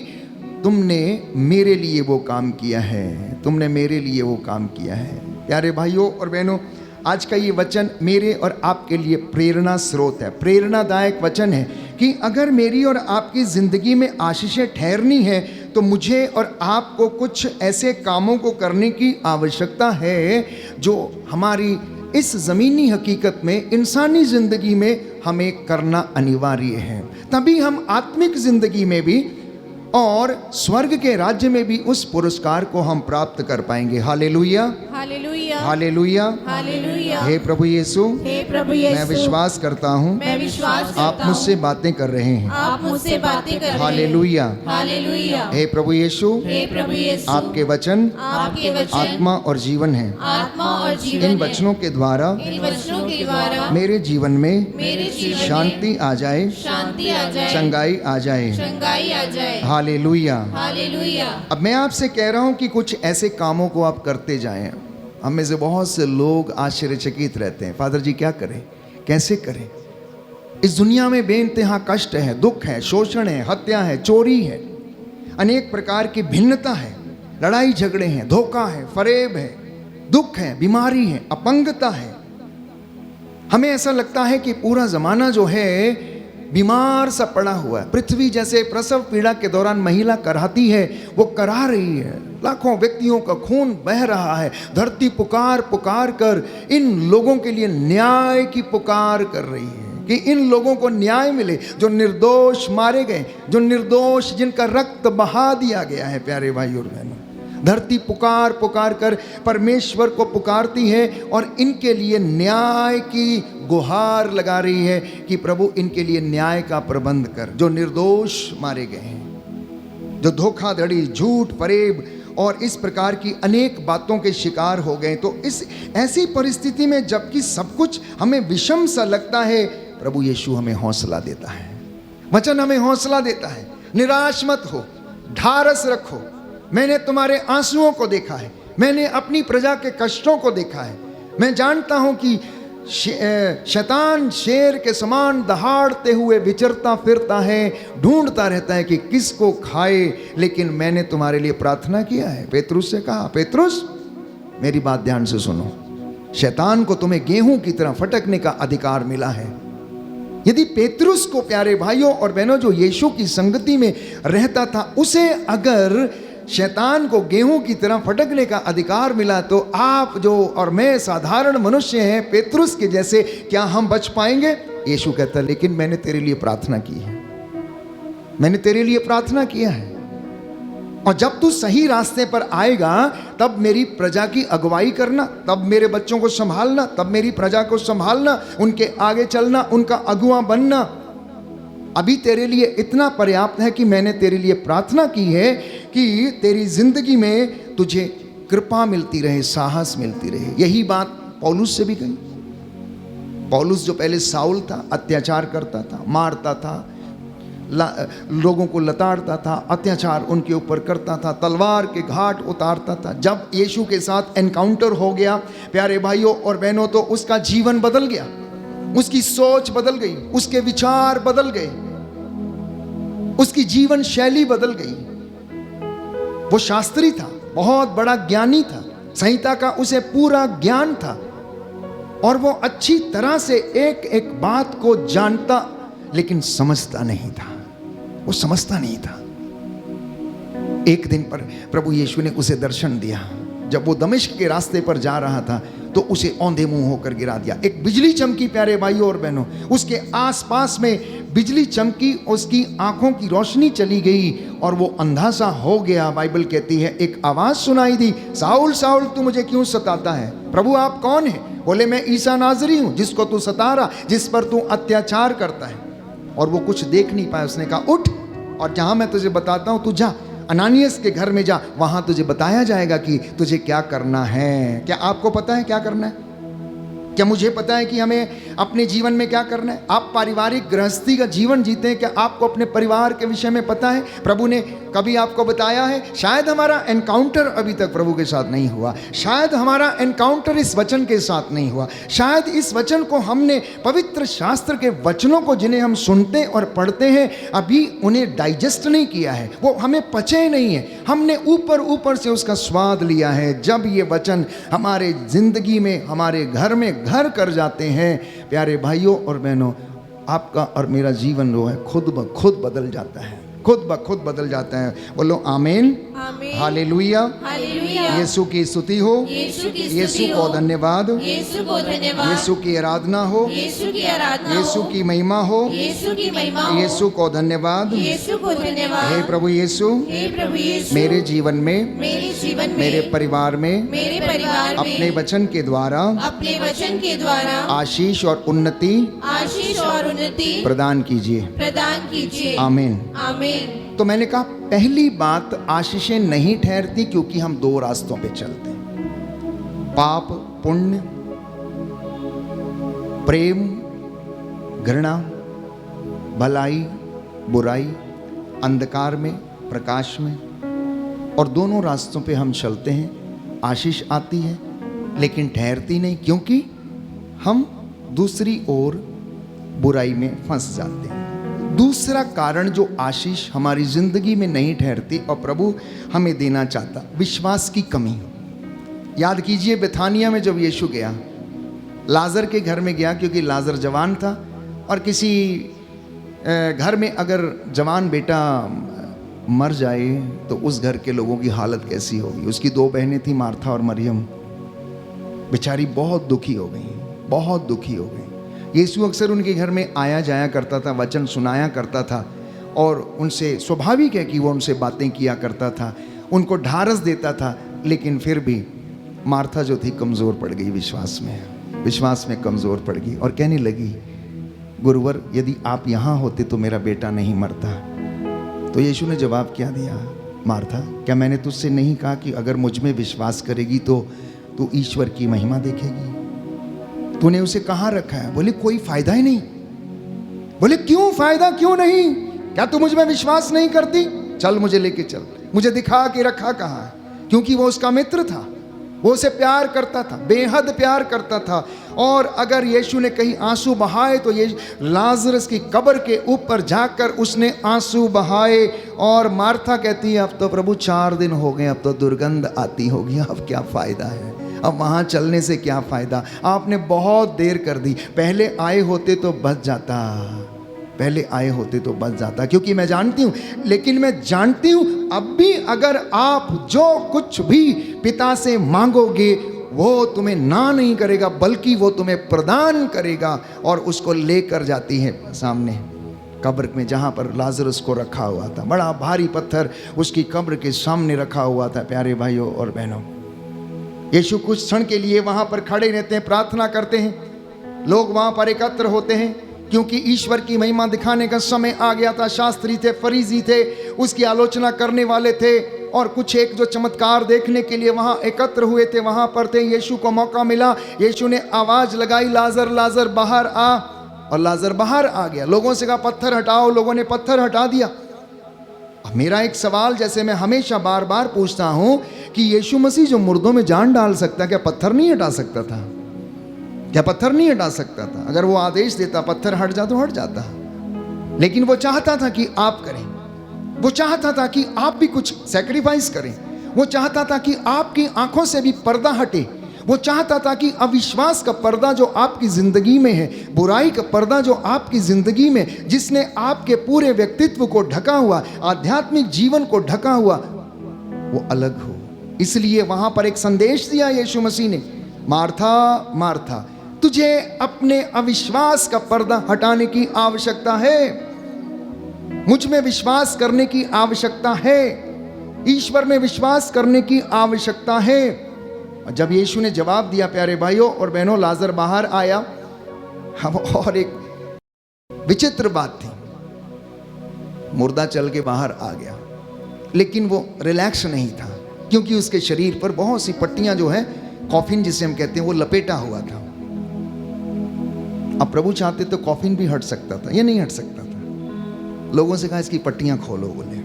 तुमने मेरे लिए वो काम किया है, तुमने मेरे लिए वो काम किया है। प्यारे भाइयों और बहनों, आज का ये वचन मेरे और आपके लिए प्रेरणा स्रोत है, प्रेरणादायक वचन है कि अगर मेरी और आपकी ज़िंदगी में आशीषें ठहरनी है तो मुझे और आपको कुछ ऐसे कामों को करने की आवश्यकता है जो हमारी इस ज़मीनी हकीकत में, इंसानी ज़िंदगी में हमें करना अनिवार्य है। तभी हम आत्मिक ज़िंदगी में भी और स्वर्ग के राज्य में भी उस पुरस्कार को हम प्राप्त कर पाएंगे। हालेलुया, हालेलुया, हालेलुया, हालेलुया। हे प्रभु यीशु, हे प्रभु यीशु, मैं विश्वास करता हूँ मैं विश्वास करता आप मुझसे बातें कर रहे हैं। आप मुझसे बातें कर रहे हैं। हालेलुया, हालेलुया। हे प्रभु यीशु, हे प्रभु यीशु, आपके वचन आपके वचन आत्मा और जीवन है। आत्मा और जीवन इन है। वचनों के द्वारा इन वचनों के द्वारा मेरे जीवन में मेरे जीवन में शांति आ जाए, शांति आ जाए, चंगाई आ जाए। चंगाई आ जाए। हालेलुया। हालेलुया। अब मैं आपसे कह रहा हूं कि कुछ ऐसे कामों को आप करते जाएं। हम में से बहुत से लोग आश्चर्यचकित रहते हैं, फादर जी क्या करें, कैसे करें? इस दुनिया में बेइंतहा कष्ट है, दुख है, शोषण है, हत्या है, चोरी है, अनेक प्रकार की भिन्नता है, लड़ाई झगड़े हैं, धोखा है, फरेब है, दुख है, बीमारी है, अपंगता है। हमें ऐसा लगता है कि पूरा जमाना जो है बीमार सा पड़ा हुआ है। पृथ्वी जैसे प्रसव पीड़ा के दौरान महिला कराती है, वो करा रही है, लाखों व्यक्तियों का खून बह रहा है। धरती पुकार पुकार कर इन लोगों के लिए न्याय की पुकार कर रही है कि इन लोगों को न्याय मिले, जो निर्दोष मारे गए, जो निर्दोष जिनका रक्त बहा दिया गया है। प्यारे भाई और बहनों, धरती पुकार पुकार कर परमेश्वर को पुकारती है और इनके लिए न्याय की गुहार लगा रही है कि प्रभु इनके लिए न्याय का प्रबंध कर। जो निर्दोष मारे गए हैं, जो धोखाधड़ी, झूठ, फरेब और इस प्रकार की अनेक बातों के शिकार हो गए, तो इस ऐसी परिस्थिति में जबकि सब कुछ हमें विषम सा लगता है, प्रभु यीशु हमें हौसला देता है। वचन हमें हौसला देता है, निराश मत हो, ढारस रखो। मैंने तुम्हारे आंसुओं को देखा है, मैंने अपनी प्रजा के कष्टों को देखा है। मैं जानता हूं कि शैतान शेर के समान दहाड़ते हुए विचरता फिरता है, ढूंढता रहता है कि किसको खाए, लेकिन मैंने तुम्हारे लिए प्रार्थना किया है। पेतरुस से कहा, पेतरुस मेरी बात ध्यान से सुनो, शैतान को तुम्हें गेहूं की तरह फटकने का अधिकार मिला है। यदि पेतरुस को, प्यारे भाइयों और बहनों, जो यीशु की संगति में रहता था, उसे अगर शैतान को गेहूं की तरह फटकने का अधिकार मिला, तो आप जो और मैं साधारण मनुष्य हैं, पेतरुस के जैसे, क्या हम बच पाएंगे? यीशु कहता, लेकिन मैंने तेरे लिए प्रार्थना की है, मैंने तेरे लिए प्रार्थना किया है, और जब तू सही रास्ते पर आएगा तब मेरी प्रजा की अगुवाई करना, तब मेरे बच्चों को संभालना, तब मेरी प्रजा को संभालना, उनके आगे चलना, उनका अगुवा बनना। अभी तेरे लिए इतना पर्याप्त है कि मैंने तेरे लिए प्रार्थना की है कि तेरी जिंदगी में तुझे कृपा मिलती रहे, साहस मिलती रहे। यही बात पौलुस से भी कही। पौलुस जो पहले साउल था, अत्याचार करता था, मारता था, लोगों को लताड़ता था, अत्याचार उनके ऊपर करता था, तलवार के घाट उतारता था। जब यीशु के साथ एनकाउंटर हो गया, प्यारे भाइयों और बहनों, तो उसका जीवन बदल गया, उसकी सोच बदल गई, उसके विचार बदल गए, उसकी जीवन शैली बदल गई। वो शास्त्री था, बहुत बड़ा ज्ञानी था, संहिता का उसे पूरा ज्ञान था और वो अच्छी तरह से एक एक बात को जानता, लेकिन समझता नहीं था। वो समझता नहीं था। एक दिन पर प्रभु यीशु ने उसे दर्शन दिया। जब वो दमिश्क के रास्ते पर जा रहा था तो उसे औंधे मुंह होकर गिरा दिया। एक बिजली चमकी प्यारे भाइयों और बहनों, उसके आसपास में बिजली चमकी, उसकी आंखों की रोशनी चली गई और वो अंधा सा हो गया। बाइबल कहती है एक आवाज सुनाई दी, साउल साउल तू मुझे क्यों सताता है? प्रभु आप कौन है? बोले मैं ईसा नाजरी हूं, जिसको तू सता रहा, जिस पर तू अत्याचार करता है। और वो कुछ देख नहीं पाया। उसने कहा उठ और जहां मैं तुझे बताता हूं तू जा, अनानियस के घर में जा, वहां तुझे बताया जाएगा कि तुझे क्या करना है। क्या आपको पता है क्या करना है? क्या मुझे पता है कि हमें अपने जीवन में क्या करना है? आप पारिवारिक गृहस्थी का जीवन जीते हैं, क्या आपको अपने परिवार के विषय में पता है? प्रभु ने कभी आपको बताया है? शायद हमारा एनकाउंटर अभी तक प्रभु के साथ नहीं हुआ, शायद हमारा एनकाउंटर इस वचन के साथ नहीं हुआ, शायद इस वचन को हमने, पवित्र शास्त्र के वचनों को जिन्हें हम सुनते और पढ़ते हैं, अभी उन्हें डाइजेस्ट नहीं किया है, वो हमें पचे नहीं है। हमने ऊपर ऊपर से उसका स्वाद लिया है। जब ये वचन हमारे जिंदगी में, हमारे घर में घर कर जाते हैं, प्यारे भाइयों और बहनों, आपका और मेरा जीवन जो है खुद ब खुद बदल जाता है, खुद ब खुद बदल जाता है। बोलो आमीन, आमीन, हालेलुया, हालेलुया। यीशु की स्तुति हो, यीशु की स्तुति यीशु हो, को धन्यवाद, यीशु को धन्यवाद, यीशु की आराधना हो, यीशु की आराधना यीशु हो, की महिमा हो, यीशु की महिमा हो, यीशु को धन्यवाद। यीशु को धन्यवाद। हे प्रभु यीशु, हे प्रभु यीशु, मेरे जीवन में, मेरे जीवन में, मेरे परिवार में, मेरे परिवार अपने में, वचन के द्वारा अपने वचन के द्वारा आशीष और उन्नति आशीष और उन्नति प्रदान कीजिए। प्रदान कीजिए। आमीन। आमीन। तो मैंने कहा पहली बात, आशीषें नहीं ठहरती क्योंकि हम दो रास्तों पे चलते हैं, पाप पुण्य, प्रेम घृणा, भलाई बुराई, अंधकार में प्रकाश में, और दोनों रास्तों पे हम चलते हैं। आशीष आती है लेकिन ठहरती नहीं, क्योंकि हम दूसरी ओर बुराई में फंस जाते हैं। दूसरा कारण जो आशीष हमारी जिंदगी में नहीं ठहरती और प्रभु हमें देना चाहता, विश्वास की कमी। याद कीजिए बेथानिया में जब यीशु गया, लाजर के घर में गया, क्योंकि लाजर जवान था और किसी घर में अगर जवान बेटा मर जाए तो उस घर के लोगों की हालत कैसी होगी। उसकी दो बहनें थी, मार्था और मरियम, बेचारी बहुत दुखी हो गई, बहुत दुखी हो गई। यीशु अक्सर उनके घर में आया जाया करता था, वचन सुनाया करता था और उनसे स्वाभाविक है कि वो उनसे बातें किया करता था, उनको ढारस देता था। लेकिन फिर भी मार्था जो थी कमज़ोर पड़ गई, विश्वास में कमज़ोर पड़ गई और कहने लगी, गुरुवर यदि आप यहाँ होते तो मेरा बेटा नहीं मरता। तो यीशु ने जवाब क्या दिया, मार्था क्या मैंने तुझसे नहीं कहा कि अगर मुझ में विश्वास करेगी तो तू ईश्वर की महिमा देखेगी? तूने उसे कहाँ रखा है? बोले कोई फायदा ही नहीं। बोले क्यों फायदा क्यों नहीं? क्या तू मुझ में विश्वास नहीं करती? चल मुझे लेके चल, मुझे दिखा के रखा कहाँ है। क्योंकि वो उसका मित्र था, वो उसे प्यार करता था, बेहद प्यार करता था। और अगर यीशु ने कहीं आंसू बहाए तो ये लाजरस की कब्र के ऊपर जाकर उसने आंसू बहाए। और मार्था कहती है अब तो प्रभु 4 दिन हो गए, अब तो दुर्गंध आती होगी, अब क्या फ़ायदा है, अब वहाँ चलने से क्या फ़ायदा, आपने बहुत देर कर दी, पहले आए होते तो बच जाता, पहले आए होते तो बच जाता। क्योंकि मैं जानती हूँ, लेकिन मैं जानती हूँ अब भी अगर आप जो कुछ भी पिता से मांगोगे वो तुम्हें ना नहीं करेगा, बल्कि वो तुम्हें प्रदान करेगा। और उसको लेकर जाती है सामने कब्र में, जहाँ पर लाजरस को रखा हुआ था। बड़ा भारी पत्थर उसकी कब्र के सामने रखा हुआ था। प्यारे भाइयों और बहनों, यीशु कुछ क्षण के लिए वहाँ पर खड़े रहते हैं, प्रार्थना करते हैं। लोग वहाँ पर एकत्र होते हैं क्योंकि ईश्वर की महिमा दिखाने का समय आ गया था। शास्त्री थे, फरीसी थे, उसकी आलोचना करने वाले थे और कुछ एक जो चमत्कार देखने के लिए वहाँ एकत्र हुए थे, वहाँ पर थे। यीशु को मौका मिला, यीशु ने आवाज़ लगाई, लाजर लाजर बाहर आ, और लाजर बाहर आ गया। लोगों से कहा पत्थर हटाओ, लोगों ने पत्थर हटा दिया। मेरा एक सवाल, जैसे मैं हमेशा बार बार पूछता हूँ कि यीशु मसीह जो मुर्दों में जान डाल सकता, क्या पत्थर नहीं हटा सकता था? क्या पत्थर नहीं हटा सकता था? अगर वो आदेश देता पत्थर हट जा तो हट जाता, लेकिन वो चाहता था कि आप करें। वो चाहता था कि आप भी कुछ सैक्रिफाइस करें। वो चाहता था कि आपकी आंखों से भी पर्दा हटे। वो चाहता था कि अविश्वास का पर्दा जो आपकी ज़िंदगी में है, बुराई का पर्दा जो आपकी ज़िंदगी में, जिसने आपके पूरे व्यक्तित्व को ढका हुआ, आध्यात्मिक जीवन को ढका हुआ, वो अलग हो। इसलिए वहाँ पर एक संदेश दिया यीशु मसीह ने, मार्था मार्था, तुझे अपने अविश्वास का पर्दा हटाने की आवश्यकता है, मुझ में विश्वास करने की आवश्यकता है, ईश्वर में विश्वास करने की आवश्यकता है। जब यीशु ने जवाब दिया, प्यारे भाइयों और बहनों, लाजर बाहर आया। अब और एक विचित्र बात थी, मुर्दा चल के बाहर आ गया, लेकिन वो रिलैक्स नहीं था, क्योंकि उसके शरीर पर बहुत सी पट्टियां जो है, कॉफिन जिसे हम कहते हैं, वो लपेटा हुआ था। अब प्रभु चाहते तो कॉफिन भी हट सकता था, ये नहीं हट सकता था। लोगों से कहा इसकी पट्टियां खोलो, बोले।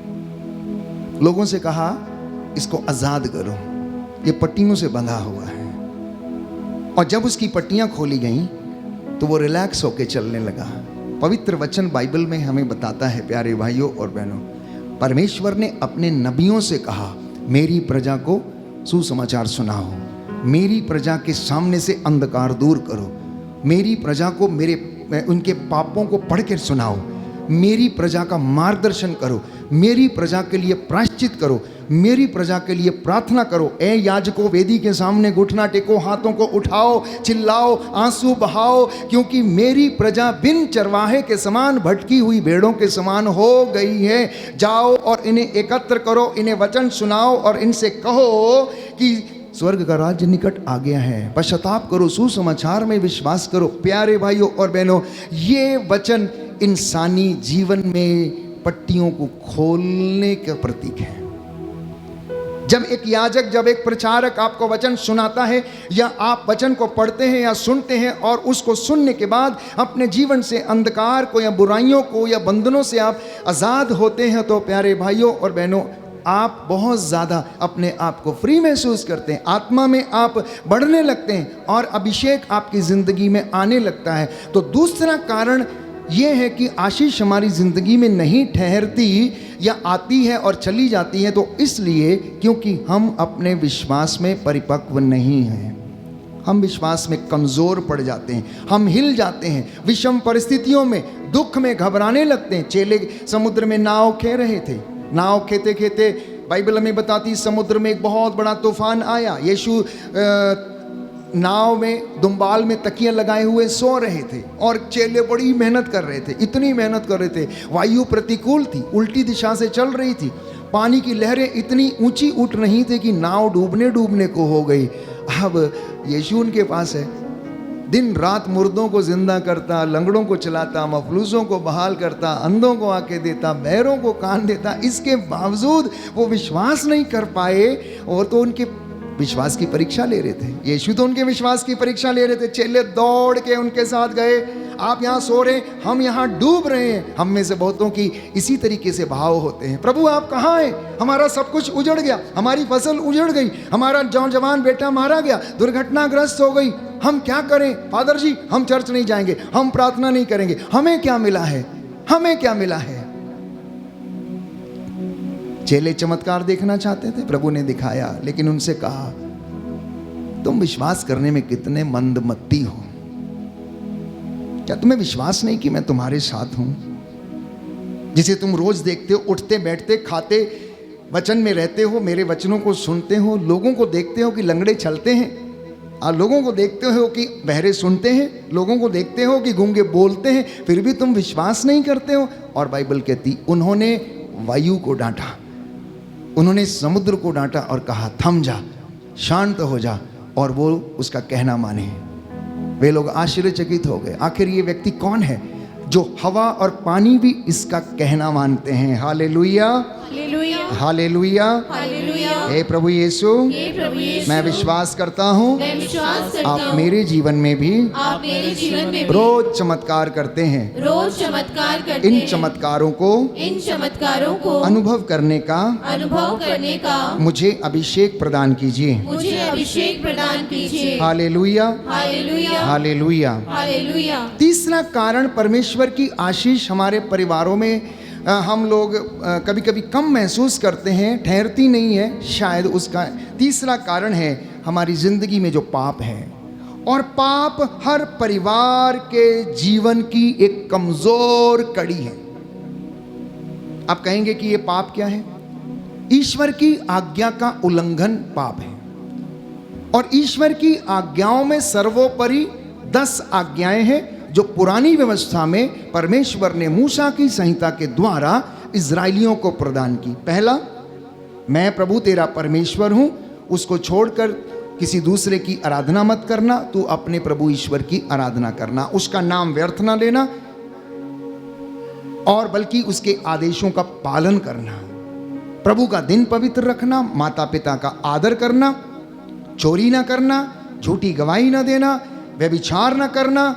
लोगों से कहा इसको आजाद करो, ये पट्टियों से बंधा हुआ है। और जब उसकी पट्टियां खोली गईं तो वो रिलैक्स होकर चलने लगा। पवित्र वचन बाइबल में हमें बताता है, प्यारे भाइयों और बहनों, परमेश्वर ने अपने नबियों से कहा, मेरी प्रजा को सुसमाचार सुनाओ, मेरी प्रजा के सामने से अंधकार दूर करो, मेरी प्रजा को उनके पापों को पढ़ कर सुनाओ, मेरी प्रजा का मार्गदर्शन करो, मेरी प्रजा के लिए प्रायश्चित करो, मेरी प्रजा के लिए प्रार्थना करो। ए याजको, वेदी के सामने घुटना टेको, हाथों को उठाओ, चिल्लाओ, आंसू बहाओ, क्योंकि मेरी प्रजा बिन चरवाहे के समान, भटकी हुई भेड़ों के समान हो गई है। जाओ और इन्हें एकत्र करो, इन्हें वचन सुनाओ और इनसे कहो कि स्वर्ग का राज्य निकट आ गया है, पश्चाताप करो, सुसमाचार में विश्वास करो। प्यारे भाइयों और बहनों, ये वचन इंसानी जीवन में पट्टियों को खोलने का प्रतीक है। जब एक याजक, जब एक प्रचारक आपको वचन सुनाता है, या आप वचन को पढ़ते हैं या सुनते हैं, और उसको सुनने के बाद अपने जीवन से अंधकार को या बुराइयों को या बंधनों से आप आज़ाद होते हैं, तो प्यारे भाइयों और बहनों, आप बहुत ज़्यादा अपने आप को फ्री महसूस करते हैं, आत्मा में आप बढ़ने लगते हैं और अभिषेक आपकी ज़िंदगी में आने लगता है। तो दूसरा कारण ये है कि आशीष हमारी ज़िंदगी में नहीं ठहरती या आती है और चली जाती है, तो इसलिए क्योंकि हम अपने विश्वास में परिपक्व नहीं हैं। हम विश्वास में कमज़ोर पड़ जाते हैं, हम हिल जाते हैं, विषम परिस्थितियों में, दुख में घबराने लगते हैं। चेले समुद्र में नाव खे रहे थे, नाव खेते खेते बाइबल हमें बताती, समुद्र में एक बहुत बड़ा तूफान आया। यीशु नाव में दुम्बाल में तकिया लगाए हुए सो रहे थे और चेले बड़ी मेहनत कर रहे थे, इतनी मेहनत कर रहे थे। वायु प्रतिकूल थी, उल्टी दिशा से चल रही थी, पानी की लहरें इतनी ऊंची उठ रही थी कि नाव डूबने को हो गई। अब यीशु उनके पास है, दिन रात मुर्दों को जिंदा करता, लंगड़ों को चलाता, मफलूसों को बहाल करता, अंधों को आंखें देता, बहरों को कान देता। इसके बावजूद वो विश्वास नहीं कर पाए, और तो उनके विश्वास की परीक्षा ले रहे थे। यीशु तो उनके विश्वास की परीक्षा ले रहे थे। चेले दौड़ के उनके साथ गए, आप यहाँ सो रहे, हम यहाँ डूब रहे हैं। हम में से बहुतों की इसी तरीके से भाव होते हैं, प्रभु आप कहाँ हैं? हमारा सब कुछ उजड़ गया, हमारी फसल उजड़ गई, हमारा जवान बेटा मारा गया, दुर्घटनाग्रस्त हो गई, हम क्या करें? फादर जी, हम चर्च नहीं जाएंगे, हम प्रार्थना नहीं करेंगे, हमें क्या मिला है? हमें क्या मिला है? चेले चमत्कार देखना चाहते थे, प्रभु ने दिखाया, लेकिन उनसे कहा तुम विश्वास करने में कितने मंदमती हो। क्या तुम्हें विश्वास नहीं कि मैं तुम्हारे साथ हूं? जिसे तुम रोज देखते हो, उठते बैठते खाते वचन में रहते हो, मेरे वचनों को सुनते हो, लोगों को देखते हो कि लंगड़े चलते हैं, लोगों को देखते हो कि बहरे सुनते हैं, लोगों को देखते हो कि गूंगे बोलते हैं, फिर भी तुम विश्वास नहीं करते हो। और बाइबल कहती, उन्होंने वायु को डांटा, उन्होंने समुद्र को डांटा और कहा थम जा, शांत हो जा, और वो उसका कहना माने। वे लोग आश्चर्यचकित हो गए, आखिर ये व्यक्ति कौन है जो हवा और पानी भी इसका कहना मानते हैं। हालेलुया, हालेलुया, हालेलुया, हालेलुया। हे प्रभु यीशु, मैं विश्वास करता हूँ आप मेरे जीवन में भी रोज चमत्कार करते हैं। रोज चमत्कार करते हैं। इन चमत्कारों को अनुभव करने का मुझे अभिषेक प्रदान कीजिए। हालेलुया, हालेलुया, हालेलुया। हालेलुया। तीसरा कारण परमेश्वर की आशीष हमारे परिवारों में हम लोग कभी कभी कम महसूस करते हैं, ठहरती नहीं है, शायद उसका तीसरा कारण है हमारी ज़िंदगी में जो पाप है। और पाप हर परिवार के जीवन की एक कमज़ोर कड़ी है। आप कहेंगे कि ये पाप क्या है? ईश्वर की आज्ञा का उल्लंघन पाप है। और ईश्वर की आज्ञाओं में सर्वोपरि 10 आज्ञाएं हैं जो पुरानी व्यवस्था में परमेश्वर ने मूसा की संहिता के द्वारा इजरायलियों को प्रदान की। पहला, मैं प्रभु तेरा परमेश्वर हूं, उसको छोड़कर किसी दूसरे की आराधना मत करना, तू अपने प्रभु ईश्वर की आराधना करना, उसका नाम व्यर्थ ना लेना और बल्कि उसके आदेशों का पालन करना, प्रभु का दिन पवित्र रखना, माता पिता का आदर करना, चोरी ना करना, झूठी गवाही ना देना, व्यभिचार ना करना,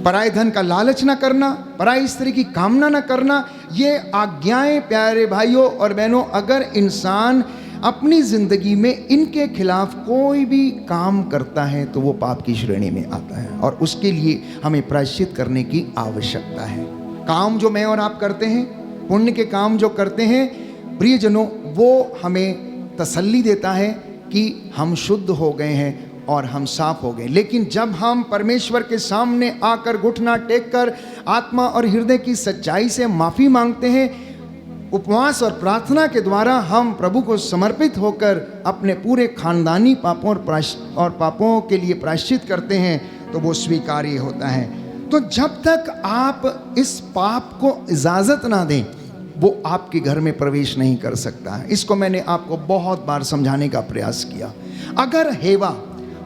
पराये धन का लालच ना करना, पराई स्त्री की कामना ना करना। ये आज्ञाएं प्यारे भाइयों और बहनों, अगर इंसान अपनी जिंदगी में इनके खिलाफ कोई भी काम करता है तो वो पाप की श्रेणी में आता है और उसके लिए हमें प्रायश्चित करने की आवश्यकता है। काम जो मैं और आप करते हैं, पुण्य के काम जो करते हैं प्रियजनों, वो हमें तसल्ली देता है कि हम शुद्ध हो गए हैं और हम साफ हो गए। लेकिन जब हम परमेश्वर के सामने आकर घुटना टेक कर आत्मा और हृदय की सच्चाई से माफ़ी मांगते हैं, उपवास और प्रार्थना के द्वारा हम प्रभु को समर्पित होकर अपने पूरे खानदानी पापों और पापों के लिए प्रायश्चित करते हैं, तो वो स्वीकार्य होता है। तो जब तक आप इस पाप को इजाज़त ना दें, वो आपके घर में प्रवेश नहीं कर सकता है। इसको मैंने आपको बहुत बार समझाने का प्रयास किया। अगर हेवा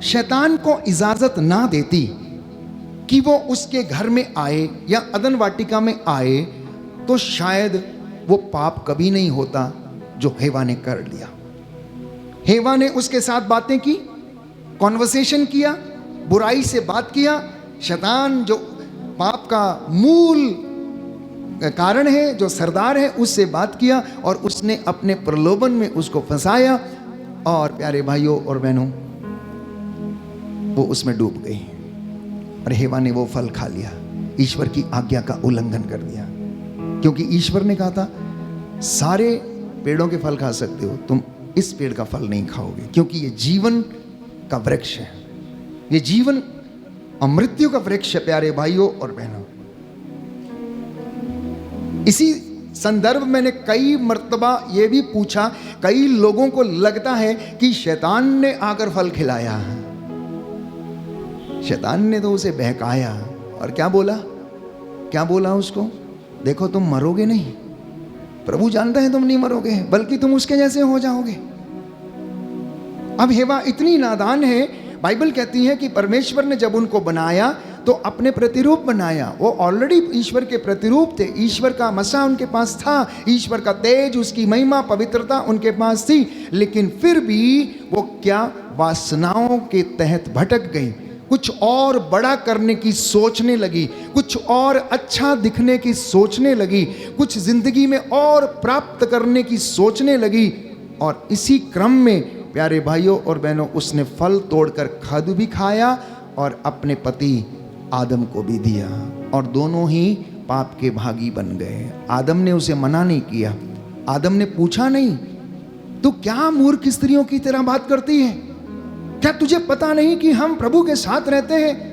शैतान को इजाज़त ना देती कि वो उसके घर में आए या अदन वाटिका में आए, तो शायद वो पाप कभी नहीं होता जो हेवा ने कर लिया। हेवा ने उसके साथ बातें की, कॉन्वर्सेशन किया, बुराई से बात किया। शैतान जो पाप का मूल कारण है, जो सरदार है, उससे बात किया और उसने अपने प्रलोभन में उसको फंसाया और प्यारे भाइयों और बहनों, वो उसमें डूब गई और हेवा ने वो फल खा लिया, ईश्वर की आज्ञा का उल्लंघन कर दिया। क्योंकि ईश्वर ने कहा था सारे पेड़ों के फल खा सकते हो, तुम इस पेड़ का फल नहीं खाओगे, क्योंकि ये जीवन का वृक्ष है, ये जीवन अमृत्यु का वृक्ष है। प्यारे भाइयों और बहनों, इसी संदर्भ मैंने कई मर्तबा ये भी पूछा, कई लोगों को लगता है कि शैतान ने आकर फल खिलाया। शैतान ने तो उसे बहकाया और क्या बोला उसको, देखो तुम मरोगे नहीं, प्रभु जानता है तुम नहीं मरोगे, बल्कि तुम उसके जैसे हो जाओगे। अब हेवा इतनी नादान है, बाइबल कहती है कि परमेश्वर ने जब उनको बनाया तो अपने प्रतिरूप बनाया। वो ऑलरेडी ईश्वर के प्रतिरूप थे, ईश्वर का मसा उनके पास था, ईश्वर का तेज, उसकी महिमा, पवित्रता उनके पास थी, लेकिन फिर भी वो क्या वासनाओं के तहत भटक गई, कुछ और बड़ा करने की सोचने लगी, कुछ और अच्छा दिखने की सोचने लगी, कुछ जिंदगी में और प्राप्त करने की सोचने लगी। और इसी क्रम में प्यारे भाइयों और बहनों, उसने फल तोड़कर खुद भी खाया और अपने पति आदम को भी दिया और दोनों ही पाप के भागी बन गए। आदम ने उसे मना नहीं किया, आदम ने पूछा नहीं तू क्या मूर्ख स्त्रियों की तरह बात करती है, क्या तुझे पता नहीं कि हम प्रभु के साथ रहते हैं।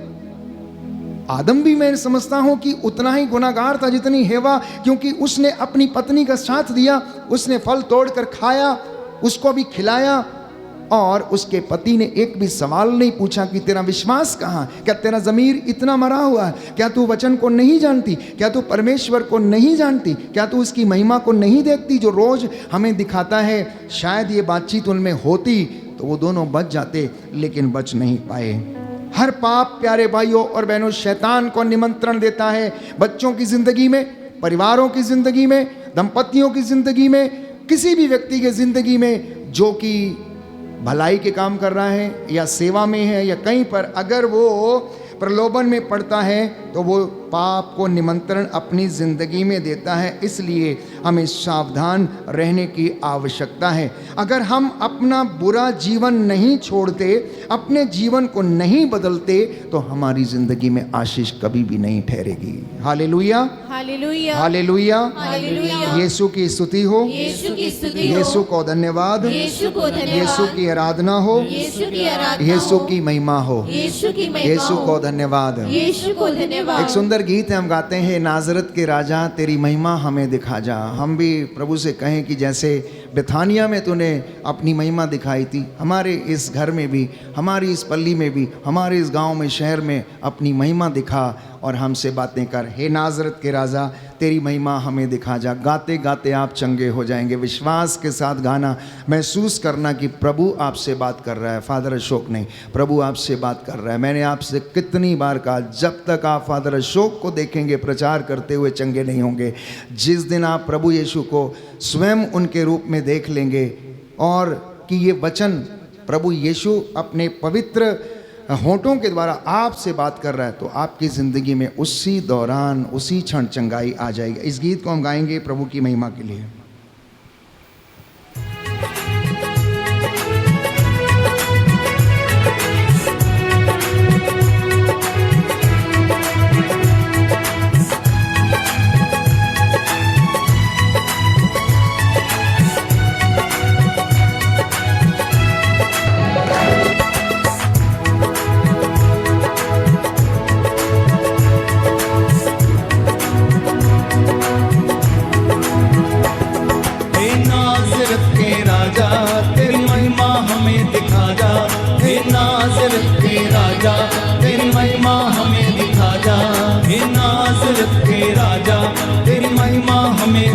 आदम भी मैं समझता हूं कि उतना ही गुनाहगार था जितनी हेवा, क्योंकि उसने अपनी पत्नी का साथ दिया, उसने फल तोड़कर खाया, उसको भी खिलाया और उसके पति ने एक भी सवाल नहीं पूछा कि तेरा विश्वास कहाँ, क्या तेरा ज़मीर इतना मरा हुआ है, क्या तू वचन को नहीं जानती, क्या तू परमेश्वर को नहीं जानती, क्या तू उसकी महिमा को नहीं देखती जो रोज़ हमें दिखाता है। शायद ये बातचीत उनमें होती तो वो दोनों बच जाते, लेकिन बच नहीं पाए। हर पाप प्यारे भाइयों और बहनों शैतान को निमंत्रण देता है, बच्चों की ज़िंदगी में, परिवारों की ज़िंदगी में, दंपतियों की ज़िंदगी में, किसी भी व्यक्ति की ज़िंदगी में जो कि भलाई के काम कर रहा है या सेवा में है या कहीं पर, अगर वो प्रलोभन में पड़ता है तो वो पाप को निमंत्रण अपनी ज़िंदगी में देता है। इसलिए हमें सावधान रहने की आवश्यकता है। अगर हम अपना बुरा जीवन नहीं छोड़ते, अपने जीवन को नहीं बदलते, तो हमारी ज़िंदगी में आशीष कभी भी नहीं ठहरेगी। हालेलुया, हालेलुया, हालेलुया। हालेलुया। यीशु की स्तुति हो, यीशु की स्तुति हो, यीशु को धन्यवाद, यीशु को धन्यवाद, यीशु की आराधना हो, यीशु की आराधना यीशु हो, की महिमा हो, यीशु की महिमा यीशु हो, को धन्यवाद। यीशु को धन्यवाद। एक सुंदर गीत है, हम गाते हैं, नाजरत के राजा तेरी महिमा हमें दिखा जा। हम भी प्रभु से कहें कि जैसे बेथानिया में तूने अपनी महिमा दिखाई थी, हमारे इस घर में भी, हमारी इस पल्ली में भी, हमारे इस गांव में, शहर में अपनी महिमा दिखा और हमसे बातें कर। हे नाजरत के राजा तेरी महिमा हमें दिखा जा। गाते गाते आप चंगे हो जाएंगे। विश्वास के साथ गाना, महसूस करना कि प्रभु आपसे बात कर रहा है। फादर अशोक नहीं, प्रभु आपसे बात कर रहा है। मैंने आपसे कितनी बार कहा, जब तक आप फादर अशोक को देखेंगे प्रचार करते हुए, चंगे नहीं होंगे। जिस दिन आप प्रभु यीशु को स्वयं उनके रूप में देख लेंगे और कि ये वचन प्रभु यीशु अपने पवित्र होंठों के द्वारा आपसे बात कर रहा है, तो आपकी ज़िंदगी में उसी दौरान, उसी क्षण चंगाई आ जाएगी। इस गीत को हम गाएंगे प्रभु की महिमा के लिए।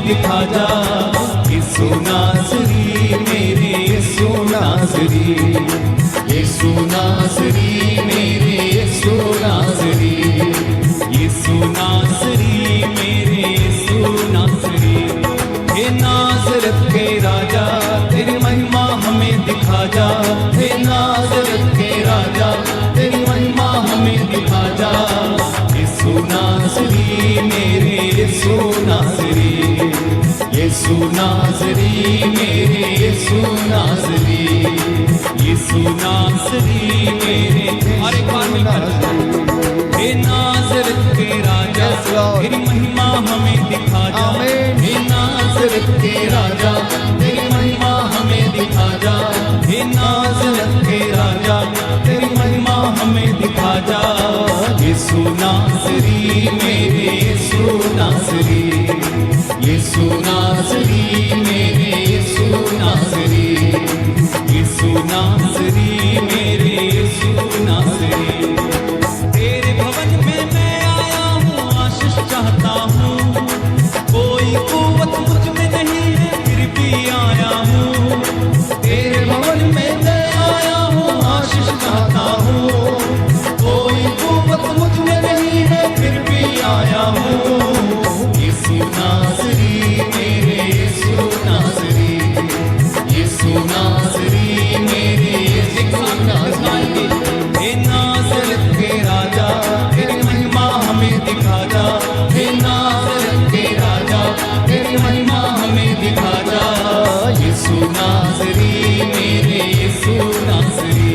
दिखा जा यीशु नासरी, मेरे यीशु नासरी, यीशु नासरी, मेरे यीशु नासरी, यीशु नासरी, मेरे यीशु नासरी। हे नासरत के राजा तेरी महिमा हमें दिखा जा। हे नासरत के राजा तेरी महिमा हमें दिखा जा। यीशु नासरी, मेरे यीशु नासरी, यीशु नासरी, मेरे यीशु नासरी, यीशु नासरी, मेरे। अरे हे नासरत के राजा तेरी महिमा हमें दिखा जा। हे नासरत के राजा तेरी महिमा हमें दिखा जा। हे नासरत के राजा तेरी महिमा हमें दिखा जा। यीशु नासरी, मेरे यीशु नासरी, यीशु नासरी, मेरे यीशु नासरी, यीशु नासरी, मेरे यीशु नासरी। तेरे भवन में मैं आया हूँ, आशीष चाहता हूँ। कोई कुव्वत मुझ में नहीं है, फिर भी आया हूँ। तेरे भवन में मैं आया हूँ, आशीष चाहता हूँ। कोई कुव्वत मुझ में नहीं है, फिर भी आया हूँ। यीशु नासरी, मेरे यीशु नासरी, यीशु नासरी, मेरे यीशु नासरी। हे नासरत के राजा तेरी महिमा हमें दिखा जा। हे नासरत के राजा तेरी महिमा हमें दिखा जा। यीशु नासरी, मेरे यीशु नासरी,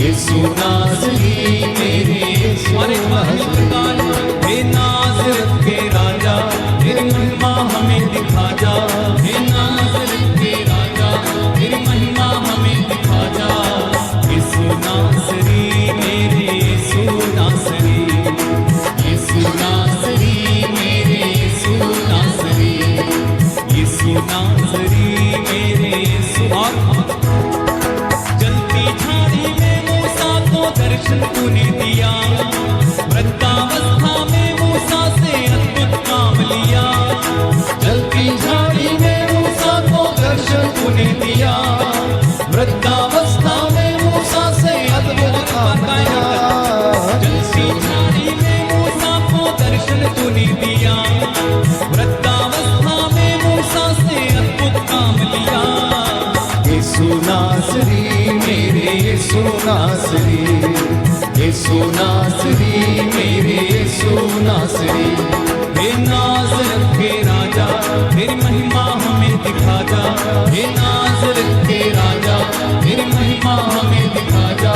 यीशु नासरी, मेरे यीशु नासरी। हे नासरत के राजा तेरी महिमा हमें दिखा जा। हे नासरत के राजा तेरी महिमा हमें दिखा जा। यीशु नासरी, मेरे यीशु नासरी, यीशु नासरी, मेरे यीशु नासरी, यीशु नासरी, मेरे यीशु। जलती झाड़ी में मूसा को दर्शन तूने दिया। वृद्धावस्था में मूसा से अद्भुत काम लिया। जलती झाड़ी में मूसा को दर्शन तूने दिया। वृद्धावस्था में मूसा से अद्भुत काम लिया। जलती झाड़ी में मूसा को दर्शन तूने दिया। वृद्धावस्था में मूसा से अद्भुत काम लिया। यीशु नासरी, मेरे यीशु नासरी, यीशु नासरी, मेरे यीशु नासरी, हे नाज़रत के राजा तेरी महिमा हमें दिखा जा, हे नाज़रत के राजा तेरी महिमा हमें दिखा जा।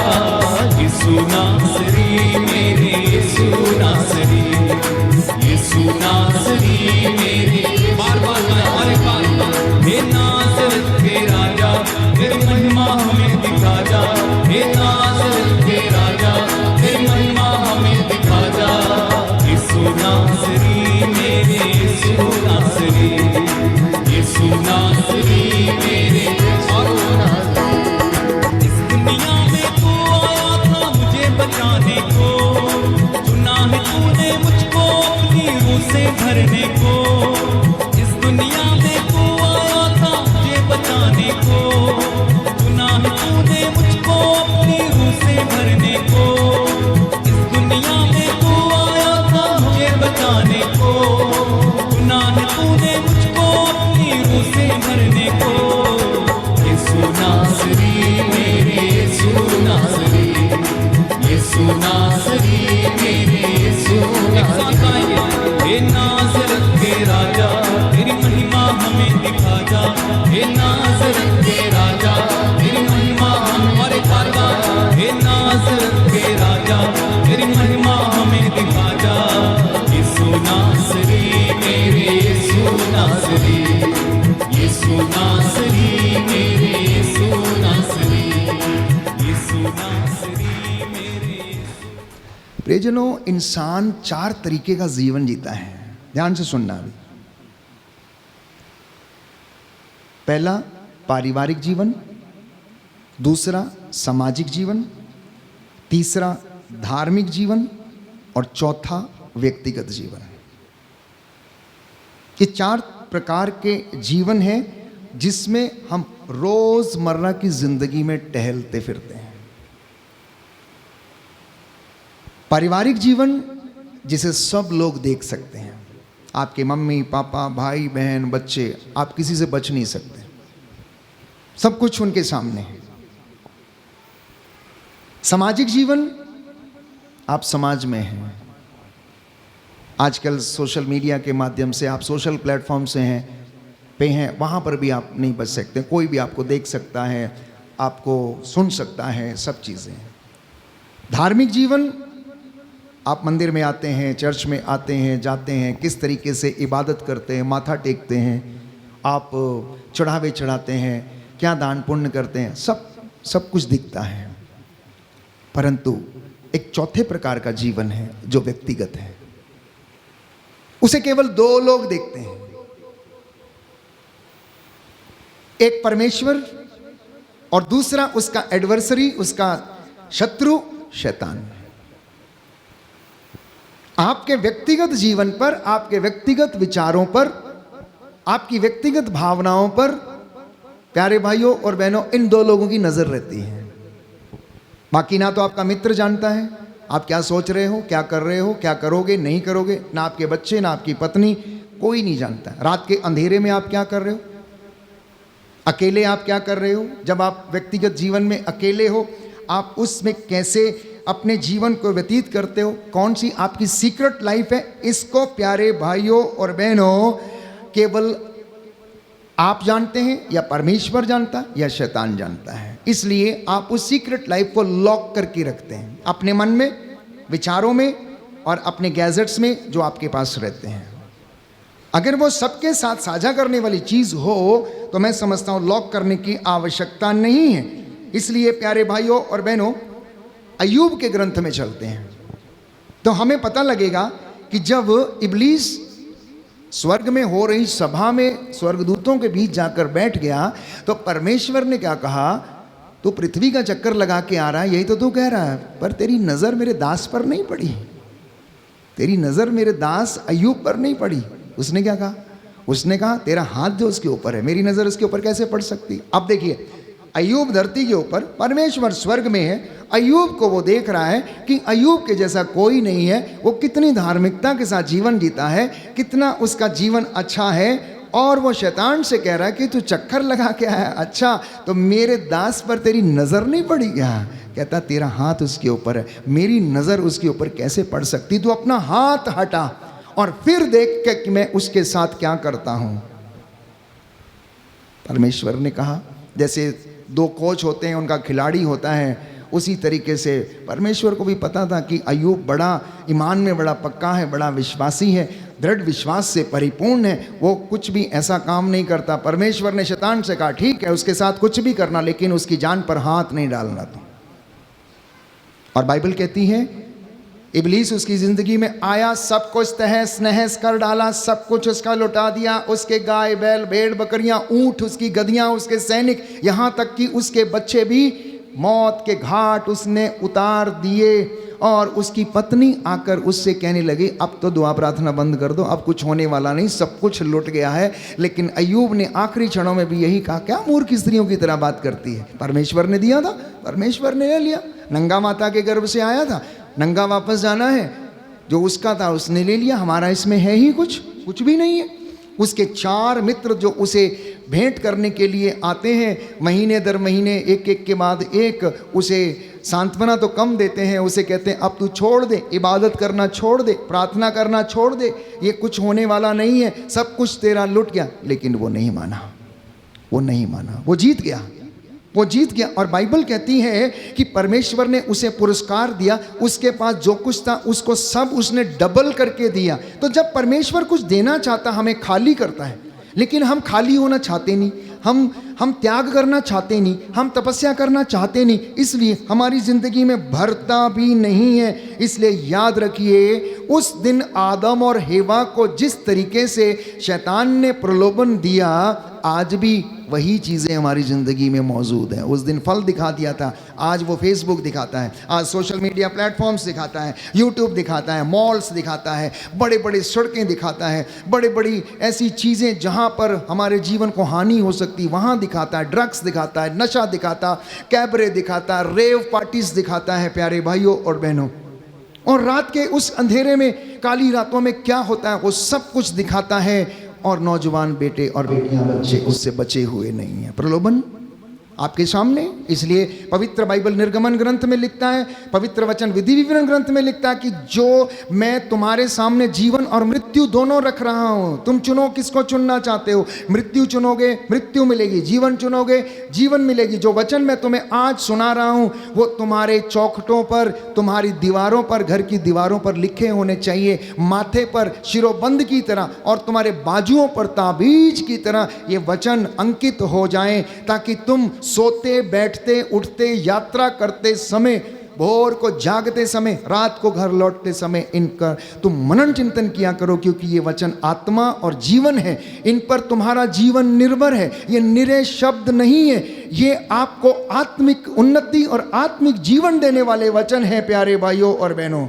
यीशु नासरी मेरे यीशु नासरी, यीशु नासरी मेरे, बार बार हमारे पास, हे नाज़रत के राजा तेरी महिमा हमें दिखा जा, हे नाज़रत के राजा तेरी महिमा हमें दिखा जा। यीशु नासरी मेरे यीशु नासरी, यीशु नासरी मेरे और इस दुनिया में तू आया था मुझे बचाने को, चुना है तूने मुझको अपनी रूह से भरने को। इस दुनिया में तू आया था मुझे बचाने को, चुना है तूने मुझको अपनी रूह से भरने को। इस दुनिया में तू आया था मुझे बचाने को, चुना है तूने मुझको अपनी रूह से भरने को। यीशु नासरी मेरे यीशु नासरी, यीशु नासरी मेरे यीशु नासरी, हे नाज़रत के राजा तेरी महिमा हमें दिखा जा, हे नाज़रत के राजा तेरी महिमा हमारे खाजा, हे नाज़रत के राजा तेरी महिमा हमें दिखा जा। यीशु नासरी मेरे यीशु नासरी, यीशु नासरी मेरे यीशु नासरी, यीशु नासरी मेरे। प्रियजनों, इंसान 4 तरीके का जीवन जीता है, ध्यान से सुनना अभी। पहला पारिवारिक जीवन, दूसरा सामाजिक जीवन, तीसरा धार्मिक जीवन और चौथा व्यक्तिगत जीवन। ये 4 प्रकार के जीवन हैं जिसमें हम रोजमर्रा की जिंदगी में टहलते फिरते हैं। पारिवारिक जीवन जिसे सब लोग देख सकते हैं, आपके मम्मी पापा भाई बहन बच्चे, आप किसी से बच नहीं सकते, सब कुछ उनके सामने है। सामाजिक जीवन, आप समाज में हैं, आजकल सोशल मीडिया के माध्यम से आप सोशल प्लेटफॉर्म से हैं, वहाँ पर भी आप नहीं बच सकते, कोई भी आपको देख सकता है, आपको सुन सकता है, सब चीज़ें। धार्मिक जीवन, आप मंदिर में आते हैं, चर्च में आते हैं, जाते हैं, किस तरीके से इबादत करते हैं, माथा टेकते हैं, आप चढ़ावे चढ़ाते हैं, क्या दान पुण्य करते हैं, सब कुछ दिखता है। परंतु एक चौथे प्रकार का जीवन है जो व्यक्तिगत है, उसे केवल 2 लोग देखते हैं, एक परमेश्वर और दूसरा उसका एडवर्सरी, उसका शत्रु शैतान। आपके व्यक्तिगत जीवन पर, आपके व्यक्तिगत विचारों पर, आपकी व्यक्तिगत भावनाओं पर, प्यारे भाइयों और बहनों, इन 2 लोगों की नजर रहती है। बाकी ना तो आपका मित्र जानता है आप क्या सोच रहे हो, क्या कर रहे हो, क्या करोगे नहीं करोगे, ना आपके बच्चे, ना आपकी पत्नी, कोई नहीं जानता। रात के अंधेरे में आप क्या कर रहे हो, अकेले आप क्या कर रहे हो, जब आप व्यक्तिगत जीवन में अकेले हो आप उसमें कैसे अपने जीवन को व्यतीत करते हो, कौन सी आपकी सीक्रेट लाइफ है, इसको प्यारे भाइयों और बहनों केवल आप जानते हैं, या परमेश्वर जानता है, या शैतान जानता है। इसलिए आप उस सीक्रेट लाइफ को लॉक करके रखते हैं अपने मन में, विचारों में और अपने गैजेट्स में जो आपके पास रहते हैं। अगर वो सबके साथ साझा करने वाली चीज हो तो मैं समझता हूं लॉक करने की आवश्यकता नहीं है। इसलिए प्यारे भाइयों और बहनों, अय्यूब के ग्रंथ में चलते हैं तो हमें पता लगेगा कि जब इब्लीस स्वर्ग में हो रही सभा में स्वर्गदूतों के बीच जाकर बैठ गया तो परमेश्वर ने क्या कहा, तू पृथ्वी का चक्कर लगा के आ रहा है, यही तो तू कह रहा है, पर तेरी नजर मेरे दास पर नहीं पड़ी, तेरी नजर मेरे दास अय्यूब पर नहीं पड़ी। उसने क्या कहा, उसने कहा तेरा हाथ जो उसके ऊपर है, मेरी नजर उसके ऊपर कैसे पड़ सकती। अब देखिए, अय्यूब धरती के ऊपर, परमेश्वर स्वर्ग में है, अय्यूब को वो देख रहा है कि अय्यूब के जैसा कोई नहीं है, वो कितनी धार्मिकता के साथ जीवन जीता है, कितना उसका जीवन अच्छा है, और वो शैतान से कह रहा है कि तू चक्कर लगा के आया, अच्छा तो मेरे दास पर तेरी नजर नहीं पड़ी क्या, कहता तेरा हाथ उसके ऊपर है, मेरी नज़र उसके ऊपर कैसे पड़ सकती? तू अपना हाथ हटा और फिर देख के कि मैं उसके साथ क्या करता हूँ। परमेश्वर ने कहा, जैसे दो कोच होते हैं, उनका खिलाड़ी होता है, उसी तरीके से परमेश्वर को भी पता था कि अय्यूब बड़ा ईमान में बड़ा पक्का है, बड़ा विश्वासी है, दृढ़ विश्वास से परिपूर्ण है, वो कुछ भी ऐसा काम नहीं करता। परमेश्वर ने शैतान से कहा ठीक है उसके साथ कुछ भी करना, लेकिन उसकी जान पर हाथ नहीं डालना तुम। और बाइबल कहती है इब्लीस उसकी ज़िंदगी में आया, सब कुछ तहस नहस कर डाला, सब कुछ उसका लुटा दिया, उसके गाय बैल भेड़ बकरियां ऊंट, उसकी गधियां, उसके सैनिक, यहाँ तक कि उसके बच्चे भी मौत के घाट उसने उतार दिए। और उसकी पत्नी आकर उससे कहने लगी अब तो दुआ प्रार्थना बंद कर दो, अब कुछ होने वाला नहीं, सब कुछ लुट गया है। लेकिन अय्यूब ने आखिरी क्षणों में भी यही कहा, क्या मूर्ख स्त्रियों की तरह बात करती है, परमेश्वर ने दिया था, परमेश्वर ने ले लिया। नंगा माता के गर्भ से आया था, नंगा वापस जाना है, जो उसका था उसने ले लिया, हमारा इसमें है ही कुछ भी नहीं है। उसके 4 मित्र जो उसे भेंट करने के लिए आते हैं, महीने दर महीने एक एक के बाद एक, उसे सांत्वना तो कम देते हैं, उसे कहते हैं अब तू छोड़ दे, इबादत करना छोड़ दे, प्रार्थना करना छोड़ दे, ये कुछ होने वाला नहीं है, सब कुछ तेरा लुट गया। लेकिन वो नहीं माना, वो जीत गया। और बाइबल कहती है कि परमेश्वर ने उसे पुरस्कार दिया, उसके पास जो कुछ था उसको सब उसने डबल करके दिया। तो जब परमेश्वर कुछ देना चाहता हमें खाली करता है, लेकिन हम खाली होना चाहते नहीं, हम त्याग करना चाहते नहीं, हम तपस्या करना चाहते नहीं, इसलिए हमारी ज़िंदगी में भरता भी नहीं है। इसलिए याद रखिए, उस दिन आदम और हेवा को जिस तरीके से शैतान ने प्रलोभन दिया, आज भी वही चीज़ें हमारी ज़िंदगी में मौजूद हैं। उस दिन फल दिखा दिया था, आज वो फेसबुक दिखाता है, आज सोशल मीडिया प्लेटफॉर्म्स दिखाता है, यूट्यूब दिखाता है, मॉल्स दिखाता है, बड़े बड़े सड़कें दिखाता है, बड़ी बड़ी ऐसी चीज़ें जहाँ पर हमारे जीवन को हानि हो सकती वहाँ दिखाता है, ड्रग्स दिखाता है, नशा दिखाता, कैबरे दिखाता, रेव पार्टीज दिखाता है प्यारे भाइयों और बहनों। और रात के उस अंधेरे में, काली रातों में क्या होता है वो सब कुछ दिखाता है। और नौजवान बेटे और बेटियां, बच्चे उससे बचे हुए नहीं हैं। प्रलोभन आपके सामने। इसलिए पवित्र बाइबल निर्गमन ग्रंथ में लिखता है, पवित्र वचन विधि विवरण ग्रंथ में लिखता है कि जो मैं तुम्हारे सामने जीवन और मृत्यु दोनों रख रहा हूं, तुम चुनो किसको चुनना चाहते हो। मृत्यु चुनोगे, मृत्यु मिलेगी, जीवन चुनोगे, जीवन मिलेगी। जो वचन मैं तुम्हें आज सुना रहा हूं वो तुम्हारे चौखटों पर, तुम्हारी दीवारों पर, घर की दीवारों पर लिखे होने चाहिए, माथे पर शिरोबंद की तरह और तुम्हारे बाजुओं पर ताबीज की तरह ये वचन अंकित हो जाएं, ताकि तुम सोते बैठते उठते यात्रा करते समय, भोर को जागते समय, रात को घर लौटते समय इनका तुम मनन चिंतन किया करो, क्योंकि ये वचन आत्मा और जीवन है। इन पर तुम्हारा जीवन निर्भर है। ये निरे शब्द नहीं है, ये आपको आत्मिक उन्नति और आत्मिक जीवन देने वाले वचन है प्यारे भाइयों और बहनों।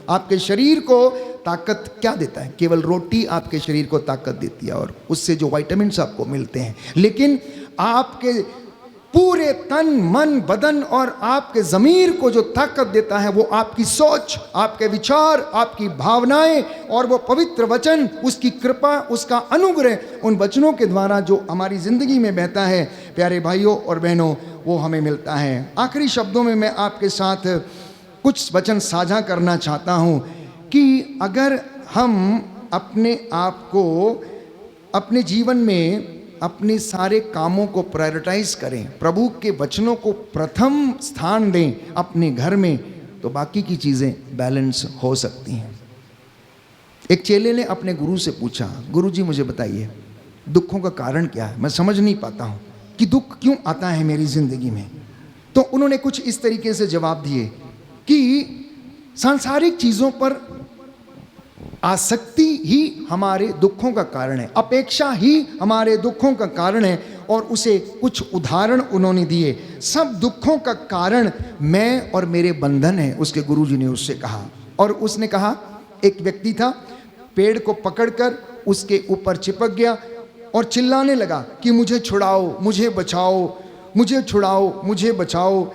आपके शरीर को ताकत क्या देता है? केवल रोटी आपके शरीर को ताकत देती है और उससे जो विटामिन्स आपको मिलते हैं, लेकिन आपके पूरे तन मन बदन और आपके ज़मीर को जो ताकत देता है वो आपकी सोच, आपके विचार, आपकी भावनाएं और वो पवित्र वचन, उसकी कृपा, उसका अनुग्रह, उन वचनों के द्वारा जो हमारी ज़िंदगी में बहता है प्यारे भाइयों और बहनों, वो हमें मिलता है। आखिरी शब्दों में मैं आपके साथ कुछ वचन साझा करना चाहता हूँ कि अगर हम अपने आप को अपने जीवन में अपने सारे कामों को प्रायोरिटाइज करें, प्रभु के वचनों को प्रथम स्थान दें अपने घर में, तो बाकी की चीज़ें बैलेंस हो सकती हैं। एक चेले ने अपने गुरु से पूछा, गुरुजी मुझे बताइए दुखों का कारण क्या है, मैं समझ नहीं पाता हूँ कि दुख क्यों आता है मेरी ज़िंदगी में। तो उन्होंने कुछ इस तरीके से जवाब दिए कि सांसारिक चीज़ों पर आसक्ति ही हमारे दुखों का कारण है, अपेक्षा ही हमारे दुखों का कारण है। और उसे कुछ उदाहरण उन्होंने दिए। सब दुखों का कारण मैं और मेरे बंधन है, उसके गुरुजी ने उससे कहा। और उसने कहा, एक व्यक्ति था, पेड़ को पकड़कर उसके ऊपर चिपक गया और चिल्लाने लगा कि मुझे छुड़ाओ, मुझे बचाओ, मुझे छुड़ाओ, मुझे बचाओ।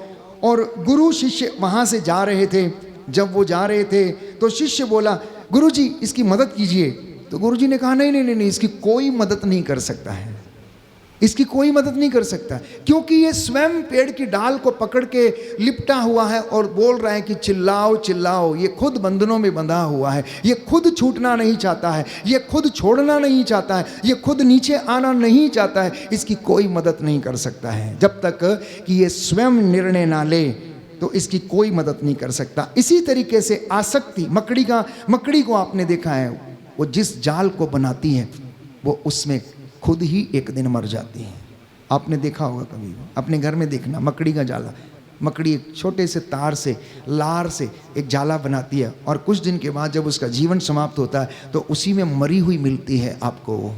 और गुरु शिष्य वहाँ से जा रहे थे। जब वो जा रहे थे तो शिष्य बोला, गुरुजी इसकी मदद कीजिए। तो गुरुजी ने कहा, नहीं नहीं नहीं नहीं, इसकी कोई मदद नहीं कर सकता है। इसकी कोई मदद नहीं कर सकता, क्योंकि ये स्वयं पेड़ की डाल को पकड़ के लिपटा हुआ है और बोल रहा है कि चिल्लाओ चिल्लाओ। ये खुद बंधनों में बंधा हुआ है, ये खुद छूटना नहीं चाहता है, ये खुद छोड़ना नहीं चाहता है, ये खुद नीचे आना नहीं चाहता है। इसकी कोई मदद नहीं कर सकता है। जब तक कि ये स्वयं निर्णय ना ले तो इसकी कोई मदद नहीं कर सकता। इसी तरीके से आसक्ति, मकड़ी को आपने देखा है, वो जिस जाल को बनाती है वो उसमें खुद ही एक दिन मर जाती है। आपने देखा होगा कभी, अपने घर में देखना, मकड़ी का जाला। मकड़ी एक छोटे से तार से, लार से एक जाला बनाती है और कुछ दिन के बाद जब उसका जीवन समाप्त होता है तो उसी में मरी हुई मिलती है आपको,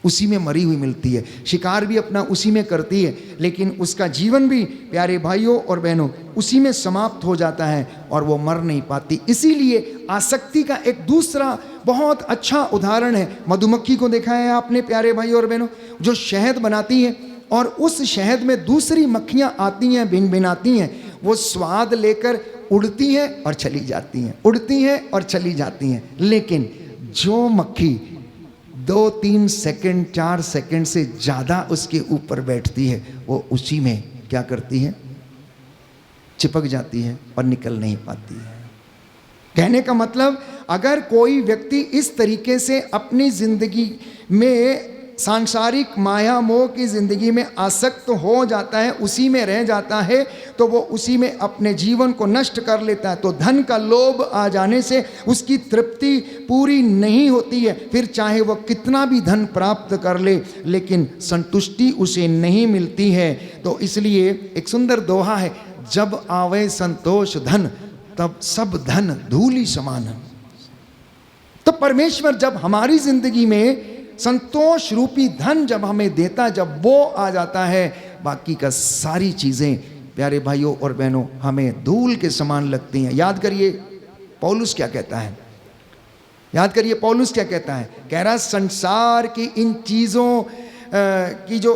उसी में मरी हुई मिलती है। शिकार भी अपना उसी में करती है, लेकिन उसका जीवन भी प्यारे भाइयों और बहनों उसी में समाप्त हो जाता है और वो मर नहीं पाती। इसीलिए आसक्ति का एक दूसरा बहुत अच्छा उदाहरण है, मधुमक्खी को देखा है आपने प्यारे भाइयों और बहनों, जो शहद बनाती है और उस शहद में दूसरी मक्खियाँ आती हैं, भिन भिन आती हैं, वो स्वाद लेकर उड़ती हैं और चली जाती हैं, उड़ती हैं और चली जाती हैं। लेकिन जो मक्खी 2-3 सेकंड 4 सेकंड से ज़्यादा उसके ऊपर बैठती है, वो उसी में क्या करती है, चिपक जाती है और निकल नहीं पाती है। कहने का मतलब, अगर कोई व्यक्ति इस तरीके से अपनी जिंदगी में सांसारिक माया मोह की जिंदगी में आसक्त हो जाता है, उसी में रह जाता है, तो वो उसी में अपने जीवन को नष्ट कर लेता है। तो धन का लोभ आ जाने से उसकी तृप्ति पूरी नहीं होती है। फिर चाहे वो कितना भी धन प्राप्त कर ले, लेकिन संतुष्टि उसे नहीं मिलती है। तो इसलिए एक सुंदर दोहा है, जब आवे संतोष धन तब सब धन धूलि समान। तो परमेश्वर जब हमारी जिंदगी में संतोष रूपी धन जब हमें देता, जब वो आ जाता है, बाकी का सारी चीजें प्यारे भाइयों और बहनों हमें धूल के समान लगती हैं। याद करिए पौलुस क्या कहता है, याद करिए पौलुस क्या कहता है, कह रहा संसार की इन चीजों की जो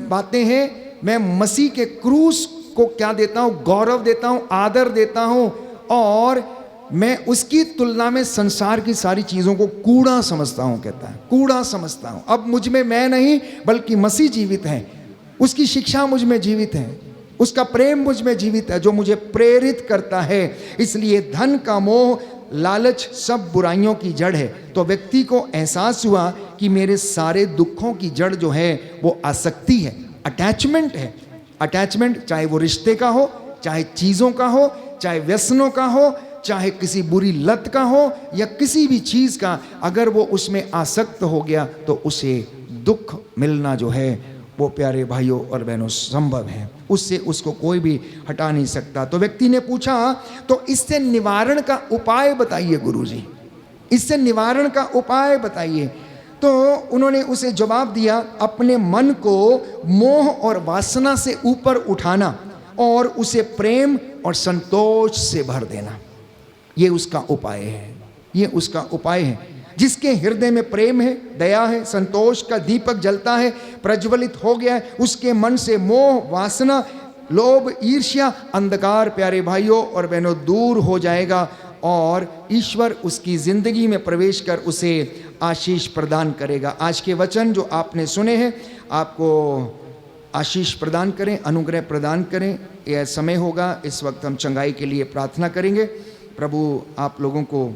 बातें हैं, मैं मसीह के क्रूस को क्या देता हूं, गौरव देता हूं, आदर देता हूं, और मैं उसकी तुलना में संसार की सारी चीज़ों को कूड़ा समझता हूं। कहता है कूड़ा समझता हूं। अब मुझ में मैं नहीं बल्कि मसीह जीवित है, उसकी शिक्षा मुझ में जीवित है, उसका प्रेम मुझ में जीवित है जो मुझे प्रेरित करता है। इसलिए धन का मोह, लालच सब बुराइयों की जड़ है। तो व्यक्ति को एहसास हुआ कि मेरे सारे दुखों की जड़ जो है वो आसक्ति है, अटैचमेंट है। अटैचमेंट चाहे वो रिश्ते का हो, चाहे चीज़ों का हो, चाहे व्यसनों का हो, चाहे किसी बुरी लत का हो, या किसी भी चीज़ का, अगर वो उसमें आसक्त हो गया तो उसे दुख मिलना जो है वो प्यारे भाइयों और बहनों संभव है, उससे उसको कोई भी हटा नहीं सकता। तो व्यक्ति ने पूछा, तो इससे निवारण का उपाय बताइए गुरुजी, इससे निवारण का उपाय बताइए। तो उन्होंने उसे जवाब दिया, अपने मन को मोह और वासना से ऊपर उठाना और उसे प्रेम और संतोष से भर देना। ये उसका उपाय है, ये उसका उपाय है। जिसके हृदय में प्रेम है, दया है, संतोष का दीपक जलता है, प्रज्वलित हो गया है, उसके मन से मोह, वासना, लोभ, ईर्ष्या, अंधकार प्यारे भाइयों और बहनों दूर हो जाएगा और ईश्वर उसकी जिंदगी में प्रवेश कर उसे आशीष प्रदान करेगा। आज के वचन जो आपने सुने हैं आपको आशीष प्रदान करें, अनुग्रह प्रदान करें। यह समय होगा, इस वक्त हम चंगाई के लिए प्रार्थना करेंगे। प्रभु आप लोगों को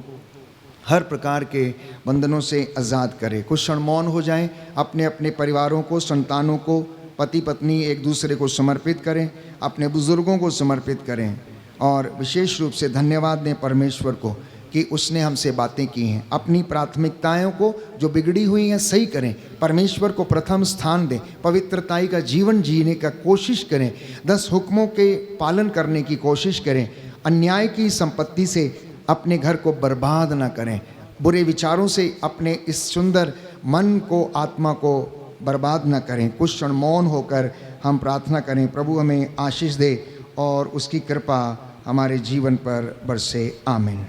हर प्रकार के बंधनों से आज़ाद करे। कुछ क्षण मौन हो जाएं, अपने अपने परिवारों को, संतानों को, पति पत्नी एक दूसरे को समर्पित करें, अपने बुजुर्गों को समर्पित करें और विशेष रूप से धन्यवाद दें परमेश्वर को कि उसने हमसे बातें की हैं। अपनी प्राथमिकताओं को जो बिगड़ी हुई हैं सही करें, परमेश्वर को प्रथम स्थान दें, पवित्रताई का जीवन जीने का कोशिश करें, 10 हुक्मों के पालन करने की कोशिश करें, अन्याय की संपत्ति से अपने घर को बर्बाद ना करें, बुरे विचारों से अपने इस सुंदर मन को, आत्मा को बर्बाद ना करें। कुछ क्षण मौन होकर हम प्रार्थना करें, प्रभु हमें आशीष दे और उसकी कृपा हमारे जीवन पर बरसे। आमीन।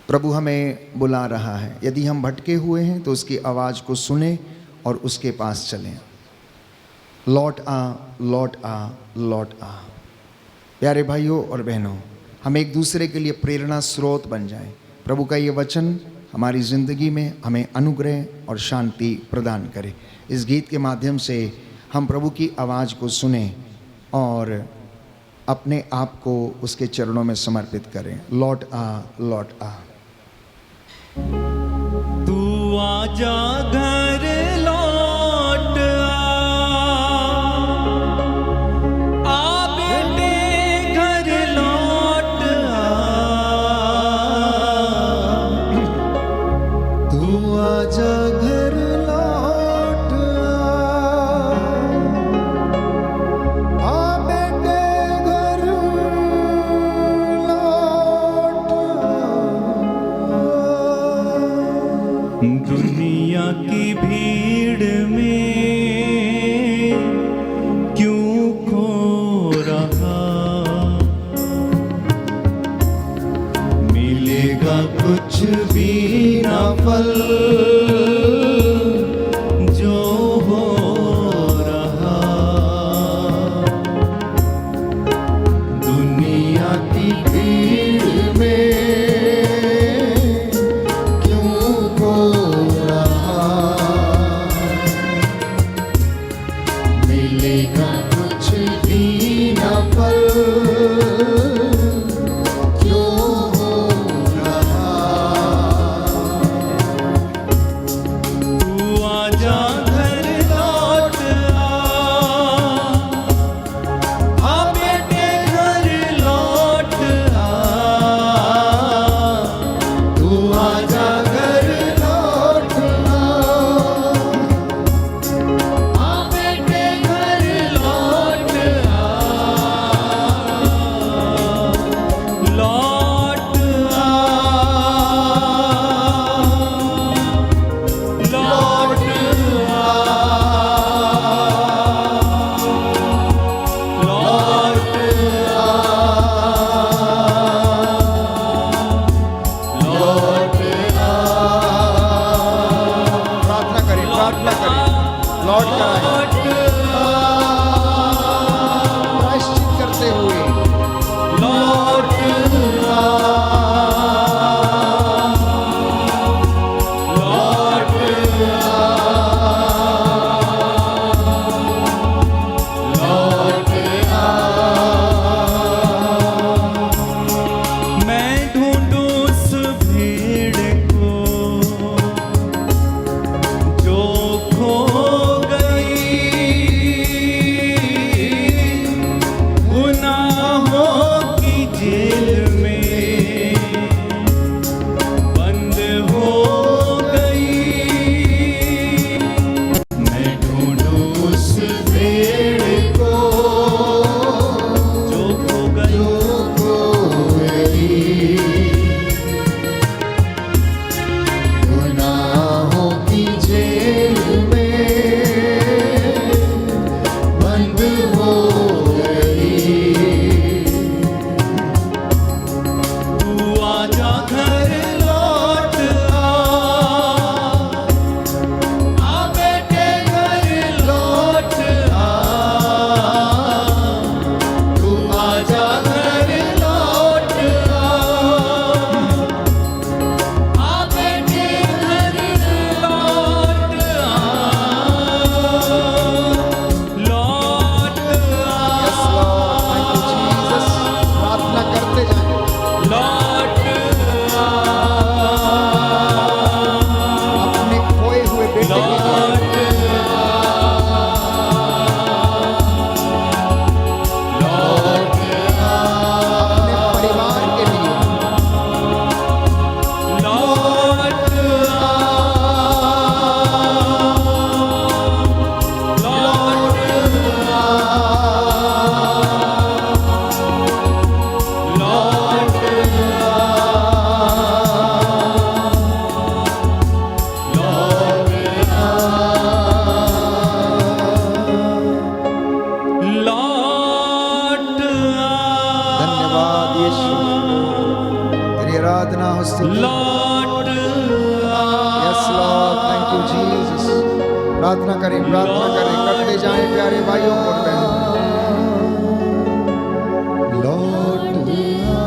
प्रभु हमें बुला रहा है, यदि हम भटके हुए हैं तो उसकी आवाज़ को सुने और उसके पास चलें। लौट आ, लौट आ, लौट आ। प्यारे भाइयों और बहनों, हम एक दूसरे के लिए प्रेरणा स्रोत बन जाएं। प्रभु का ये वचन हमारी ज़िंदगी में हमें अनुग्रह और शांति प्रदान करे। इस गीत के माध्यम से हम प्रभु की आवाज़ को सुने और अपने आप को उसके चरणों में समर्पित करें। लौट आ, लौट आ। तू आजा घर लौट आ बेटे घर लौट तू आजा घर लौट आ बेटे घर लौट दुनिया की भीड़ में क्यों खो रहा, मिलेगा कुछ भी ना फल जो हो रहा। दुनिया की भीड़ में क्यों खो रहा, मिलेगा कुछ भी ना फल क्यों हो रहा। तू आजा घर लौट आ बेटे घर लौट तू आजा घर लौट आ बेटे घर लौट लौट लौट प्रार्थना करें, प्रार्थना करें, लौट कर आए, प्रायश्चित करते हुए लौट मैं ढूंढूं उस भीड़ को जो खो गई, गुनाहों की जेल में बंद हो गई। मैं ढूंढूं उस भेड़ को जो खो गई, जो खो गई, गुनाहों की जेल में बंद हो गई। तू आजा घर लौट आ बेटे घर लौट तू आजा घर लौट आ बेटे घर लौट लौट Yes, Lord. Thank you, Jesus. प्रार्थना करते जाएं, लौट अपने खोए हुए बेटे के लिए, अपने परिवार के लिए, धन्यवाद यीशु, तेरी आराधना हो स्तुति। Yes, Lord. Thank you, Jesus. प्रार्थना करें, प्रार्थना करें, करते जाएं प्यारे भाइयों और बहनों। लौट आ,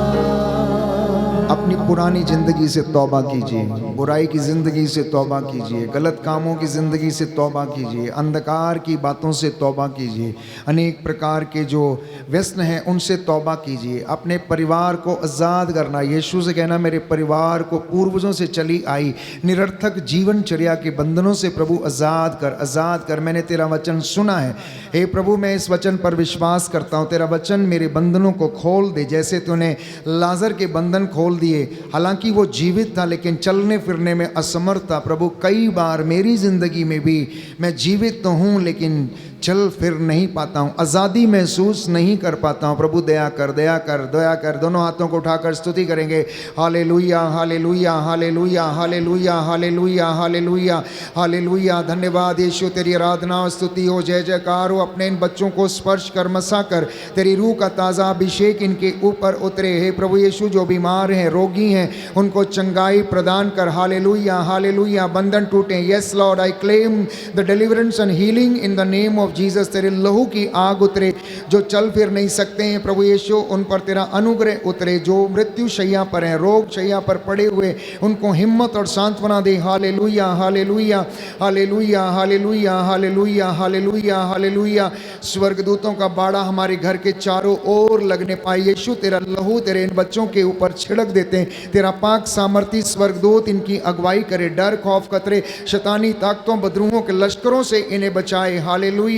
अपनी पुरानी जिंदगी से तौबा कीजिए, बुराई की जिंदगी से तौबा कीजिए, गलत कामों की जिंदगी से तौबा कीजिए, अंधकार की बातों से तौबा कीजिए, अनेक प्रकार के जो व्यसन हैं उनसे तौबा कीजिए। अपने परिवार को आज़ाद करना, यीशु से कहना मेरे परिवार को पूर्वजों से चली आई निरर्थक जीवनचर्या के बंधनों से प्रभु आज़ाद कर, आज़ाद कर। मैंने तेरा वचन सुना है, हे प्रभु मैं इस वचन पर विश्वास करता हूँ, तेरा वचन मेरे बंधनों को खोल दे। जैसे तूने लाजर के बंधन खोल दिए, हालांकि वो जीवित था लेकिन चलने फिरने में असमर्थ था। प्रभु कई बार मेरी ज़िंदगी में भी मैं जीवित तो हूँ लेकिन चल फिर नहीं पाता हूँ, आज़ादी महसूस नहीं कर पाता हूँ। प्रभु दया कर, दया कर, दया कर। दोनों हाथों को उठाकर स्तुति करेंगे। हालेलुया, हालेलुया, हालेलुया, हालेलुया, हालेलुया, हालेलुया, हालेलुया। धन्यवाद यीशु, तेरी आराधना और स्तुति हो, जय जयकार हो। अपने इन बच्चों को स्पर्श कर, मसा कर, तेरी रूह का ताज़ा अभिषेक इनके ऊपर उतरे। हे प्रभु यीशु, जो बीमार हैं, रोगी हैं, उनको चंगाई प्रदान कर। Hallelujah, hallelujah. बंधन टूटे। Yes Lord, I claim the deliverance and healing in the name of Jesus. तेरे लहू की आग उतरे, जो चल फिर नहीं सकते हैं प्रभु यीशु उन पर तेरा अनुग्रह उतरे। जो मृत्यु शैया पर हैं, रोग शैया पर पड़े हुए, उनको हिम्मत और सांत्वना दे। हालेलुया, हालेलुया, हालेलुया, हालेलुया, हालेलुया, हालेलुया, हालेलुया। स्वर्गदूतों का बाड़ा हमारे घर के चारों ओर लगने पाए। यीशु तेरा लहू तेरे इन बच्चों के ऊपर छिड़क देते हैं। तेरा पाक सामर्थी स्वर्गदूत इनकी अगुवाई करे। डर खौफ खतरे शैतानी ताकतों बदरूहों के लश्करों से इन्हें बचाए। हालेलुया।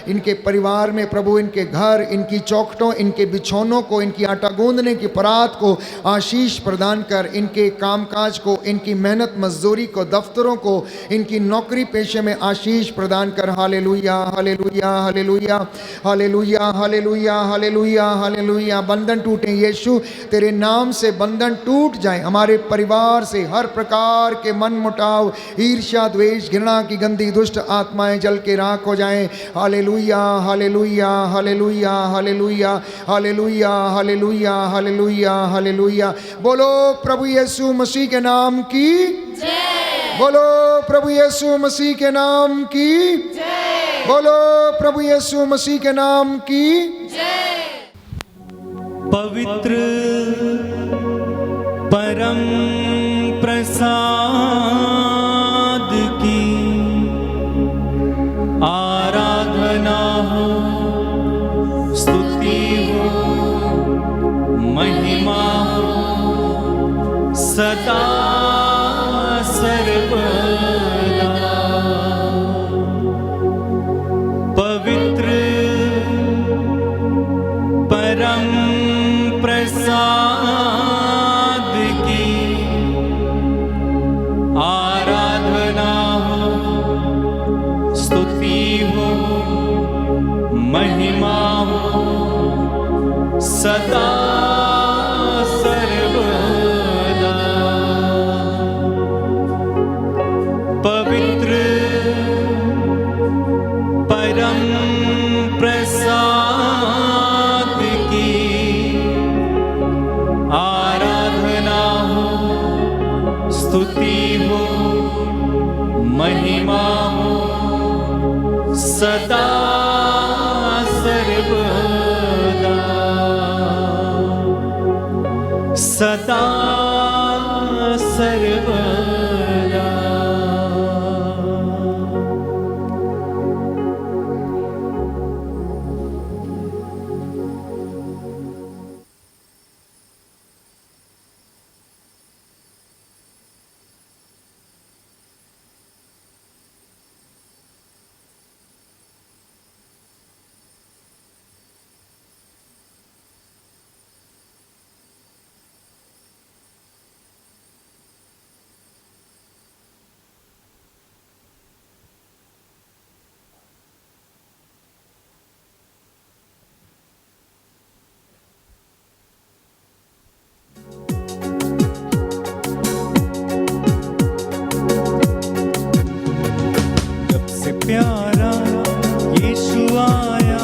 इनके परिवार में प्रभु, इनके घर, इनकी चौखटों, इनके बिछौनों को, इनकी आटा गूंदने की परात को आशीष प्रदान कर। इनके कामकाज को, इनकी मेहनत मजदूरी को, दफ्तरों को, इनकी नौकरी पेशे में आशीष प्रदान कर। हालेलुया, हालेलुया, हालेलुया, हालेलुया, हालेलुया, हालेलुया, हालेलुया। बंधन टूटे यीशु, तेरे नाम से बंधन टूट जाए। हमारे परिवार से हर प्रकार के मन मुटाव, ईर्ष्या, द्वेष, घृणा की गंदी दुष्ट आत्माएं जल के राख हो जाएं। हालेलुया, हालेलुया, हालेलुया, हालेलुया, हालेलुया, हालेलुया, हालेलुया, हालेलुया। बोलो प्रभु यीशु मसीह के नाम की जय। बोलो प्रभु यीशु मसीह के नाम की जय। बोलो प्रभु यीशु मसीह के नाम की जय। पवित्र परम प्रसाद की आराधना हो, स्तुति हो, महिमा हो सदा सर्वदा। पवित्र परम प्रसाद की आराधना हो, स्तुति हो, महिमा हो सदा सर्वदा। पवित्र परम प्रसाद की आराधना हो, स्तुति हो, महिमा हो सदा सर्वदा, सदा सर्वदा। प्यारा यीशु आया,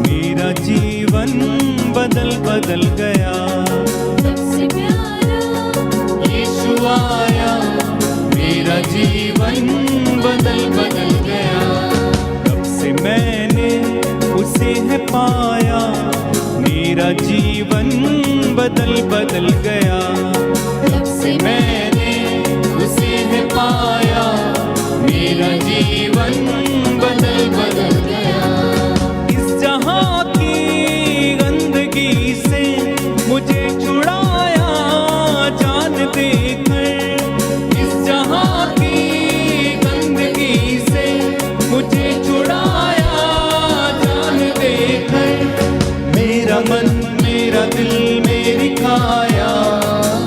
मेरा जीवन बदल बदल गया। सबसे प्यारा यीशु आया, मेरा जीवन बदल बदल गया। तब से मैंने उसे है पाया, मेरा जीवन बदल बदल गया। से मैंने उसे है पाया, मेरा जीवन बदल बदल गया। इस जहां की गंदगी से मुझे छुड़ाया जान देकर, इस जहां की गंदगी से मुझे छुड़ाया जान देकर। मेरा मन मेरा दिल मेरी काया,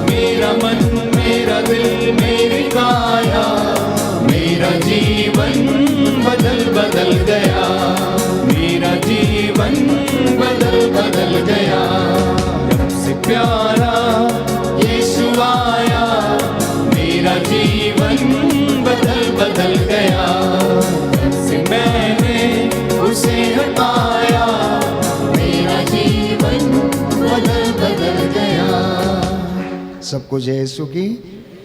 मेरा मन मेरा दिल मेरी काया, मेरा जीवन बदल बदल गया, मेरा जीवन बदल बदल गया। जब से प्यारा यीशु आया, मेरा जीवन बदल बदल गया। जब से मैंने उसे हटाया, मेरा जीवन बदल बदल गया। सबको जय यीशु की।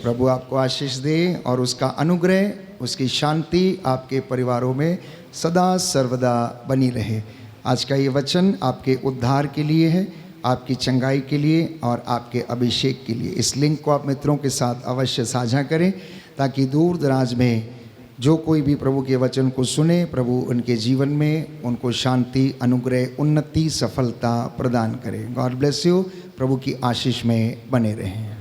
प्रभु आपको आशीष दे और उसका अनुग्रह, उसकी शांति आपके परिवारों में सदा सर्वदा बनी रहे। आज का ये वचन आपके उद्धार के लिए है, आपकी चंगाई के लिए और आपके अभिषेक के लिए। इस लिंक को आप मित्रों के साथ अवश्य साझा करें, ताकि दूर दराज में जो कोई भी प्रभु के वचन को सुने, प्रभु उनके जीवन में उनको शांति, अनुग्रह, उन्नति, सफलता प्रदान करे। God bless you. प्रभु की आशीष में बने रहें।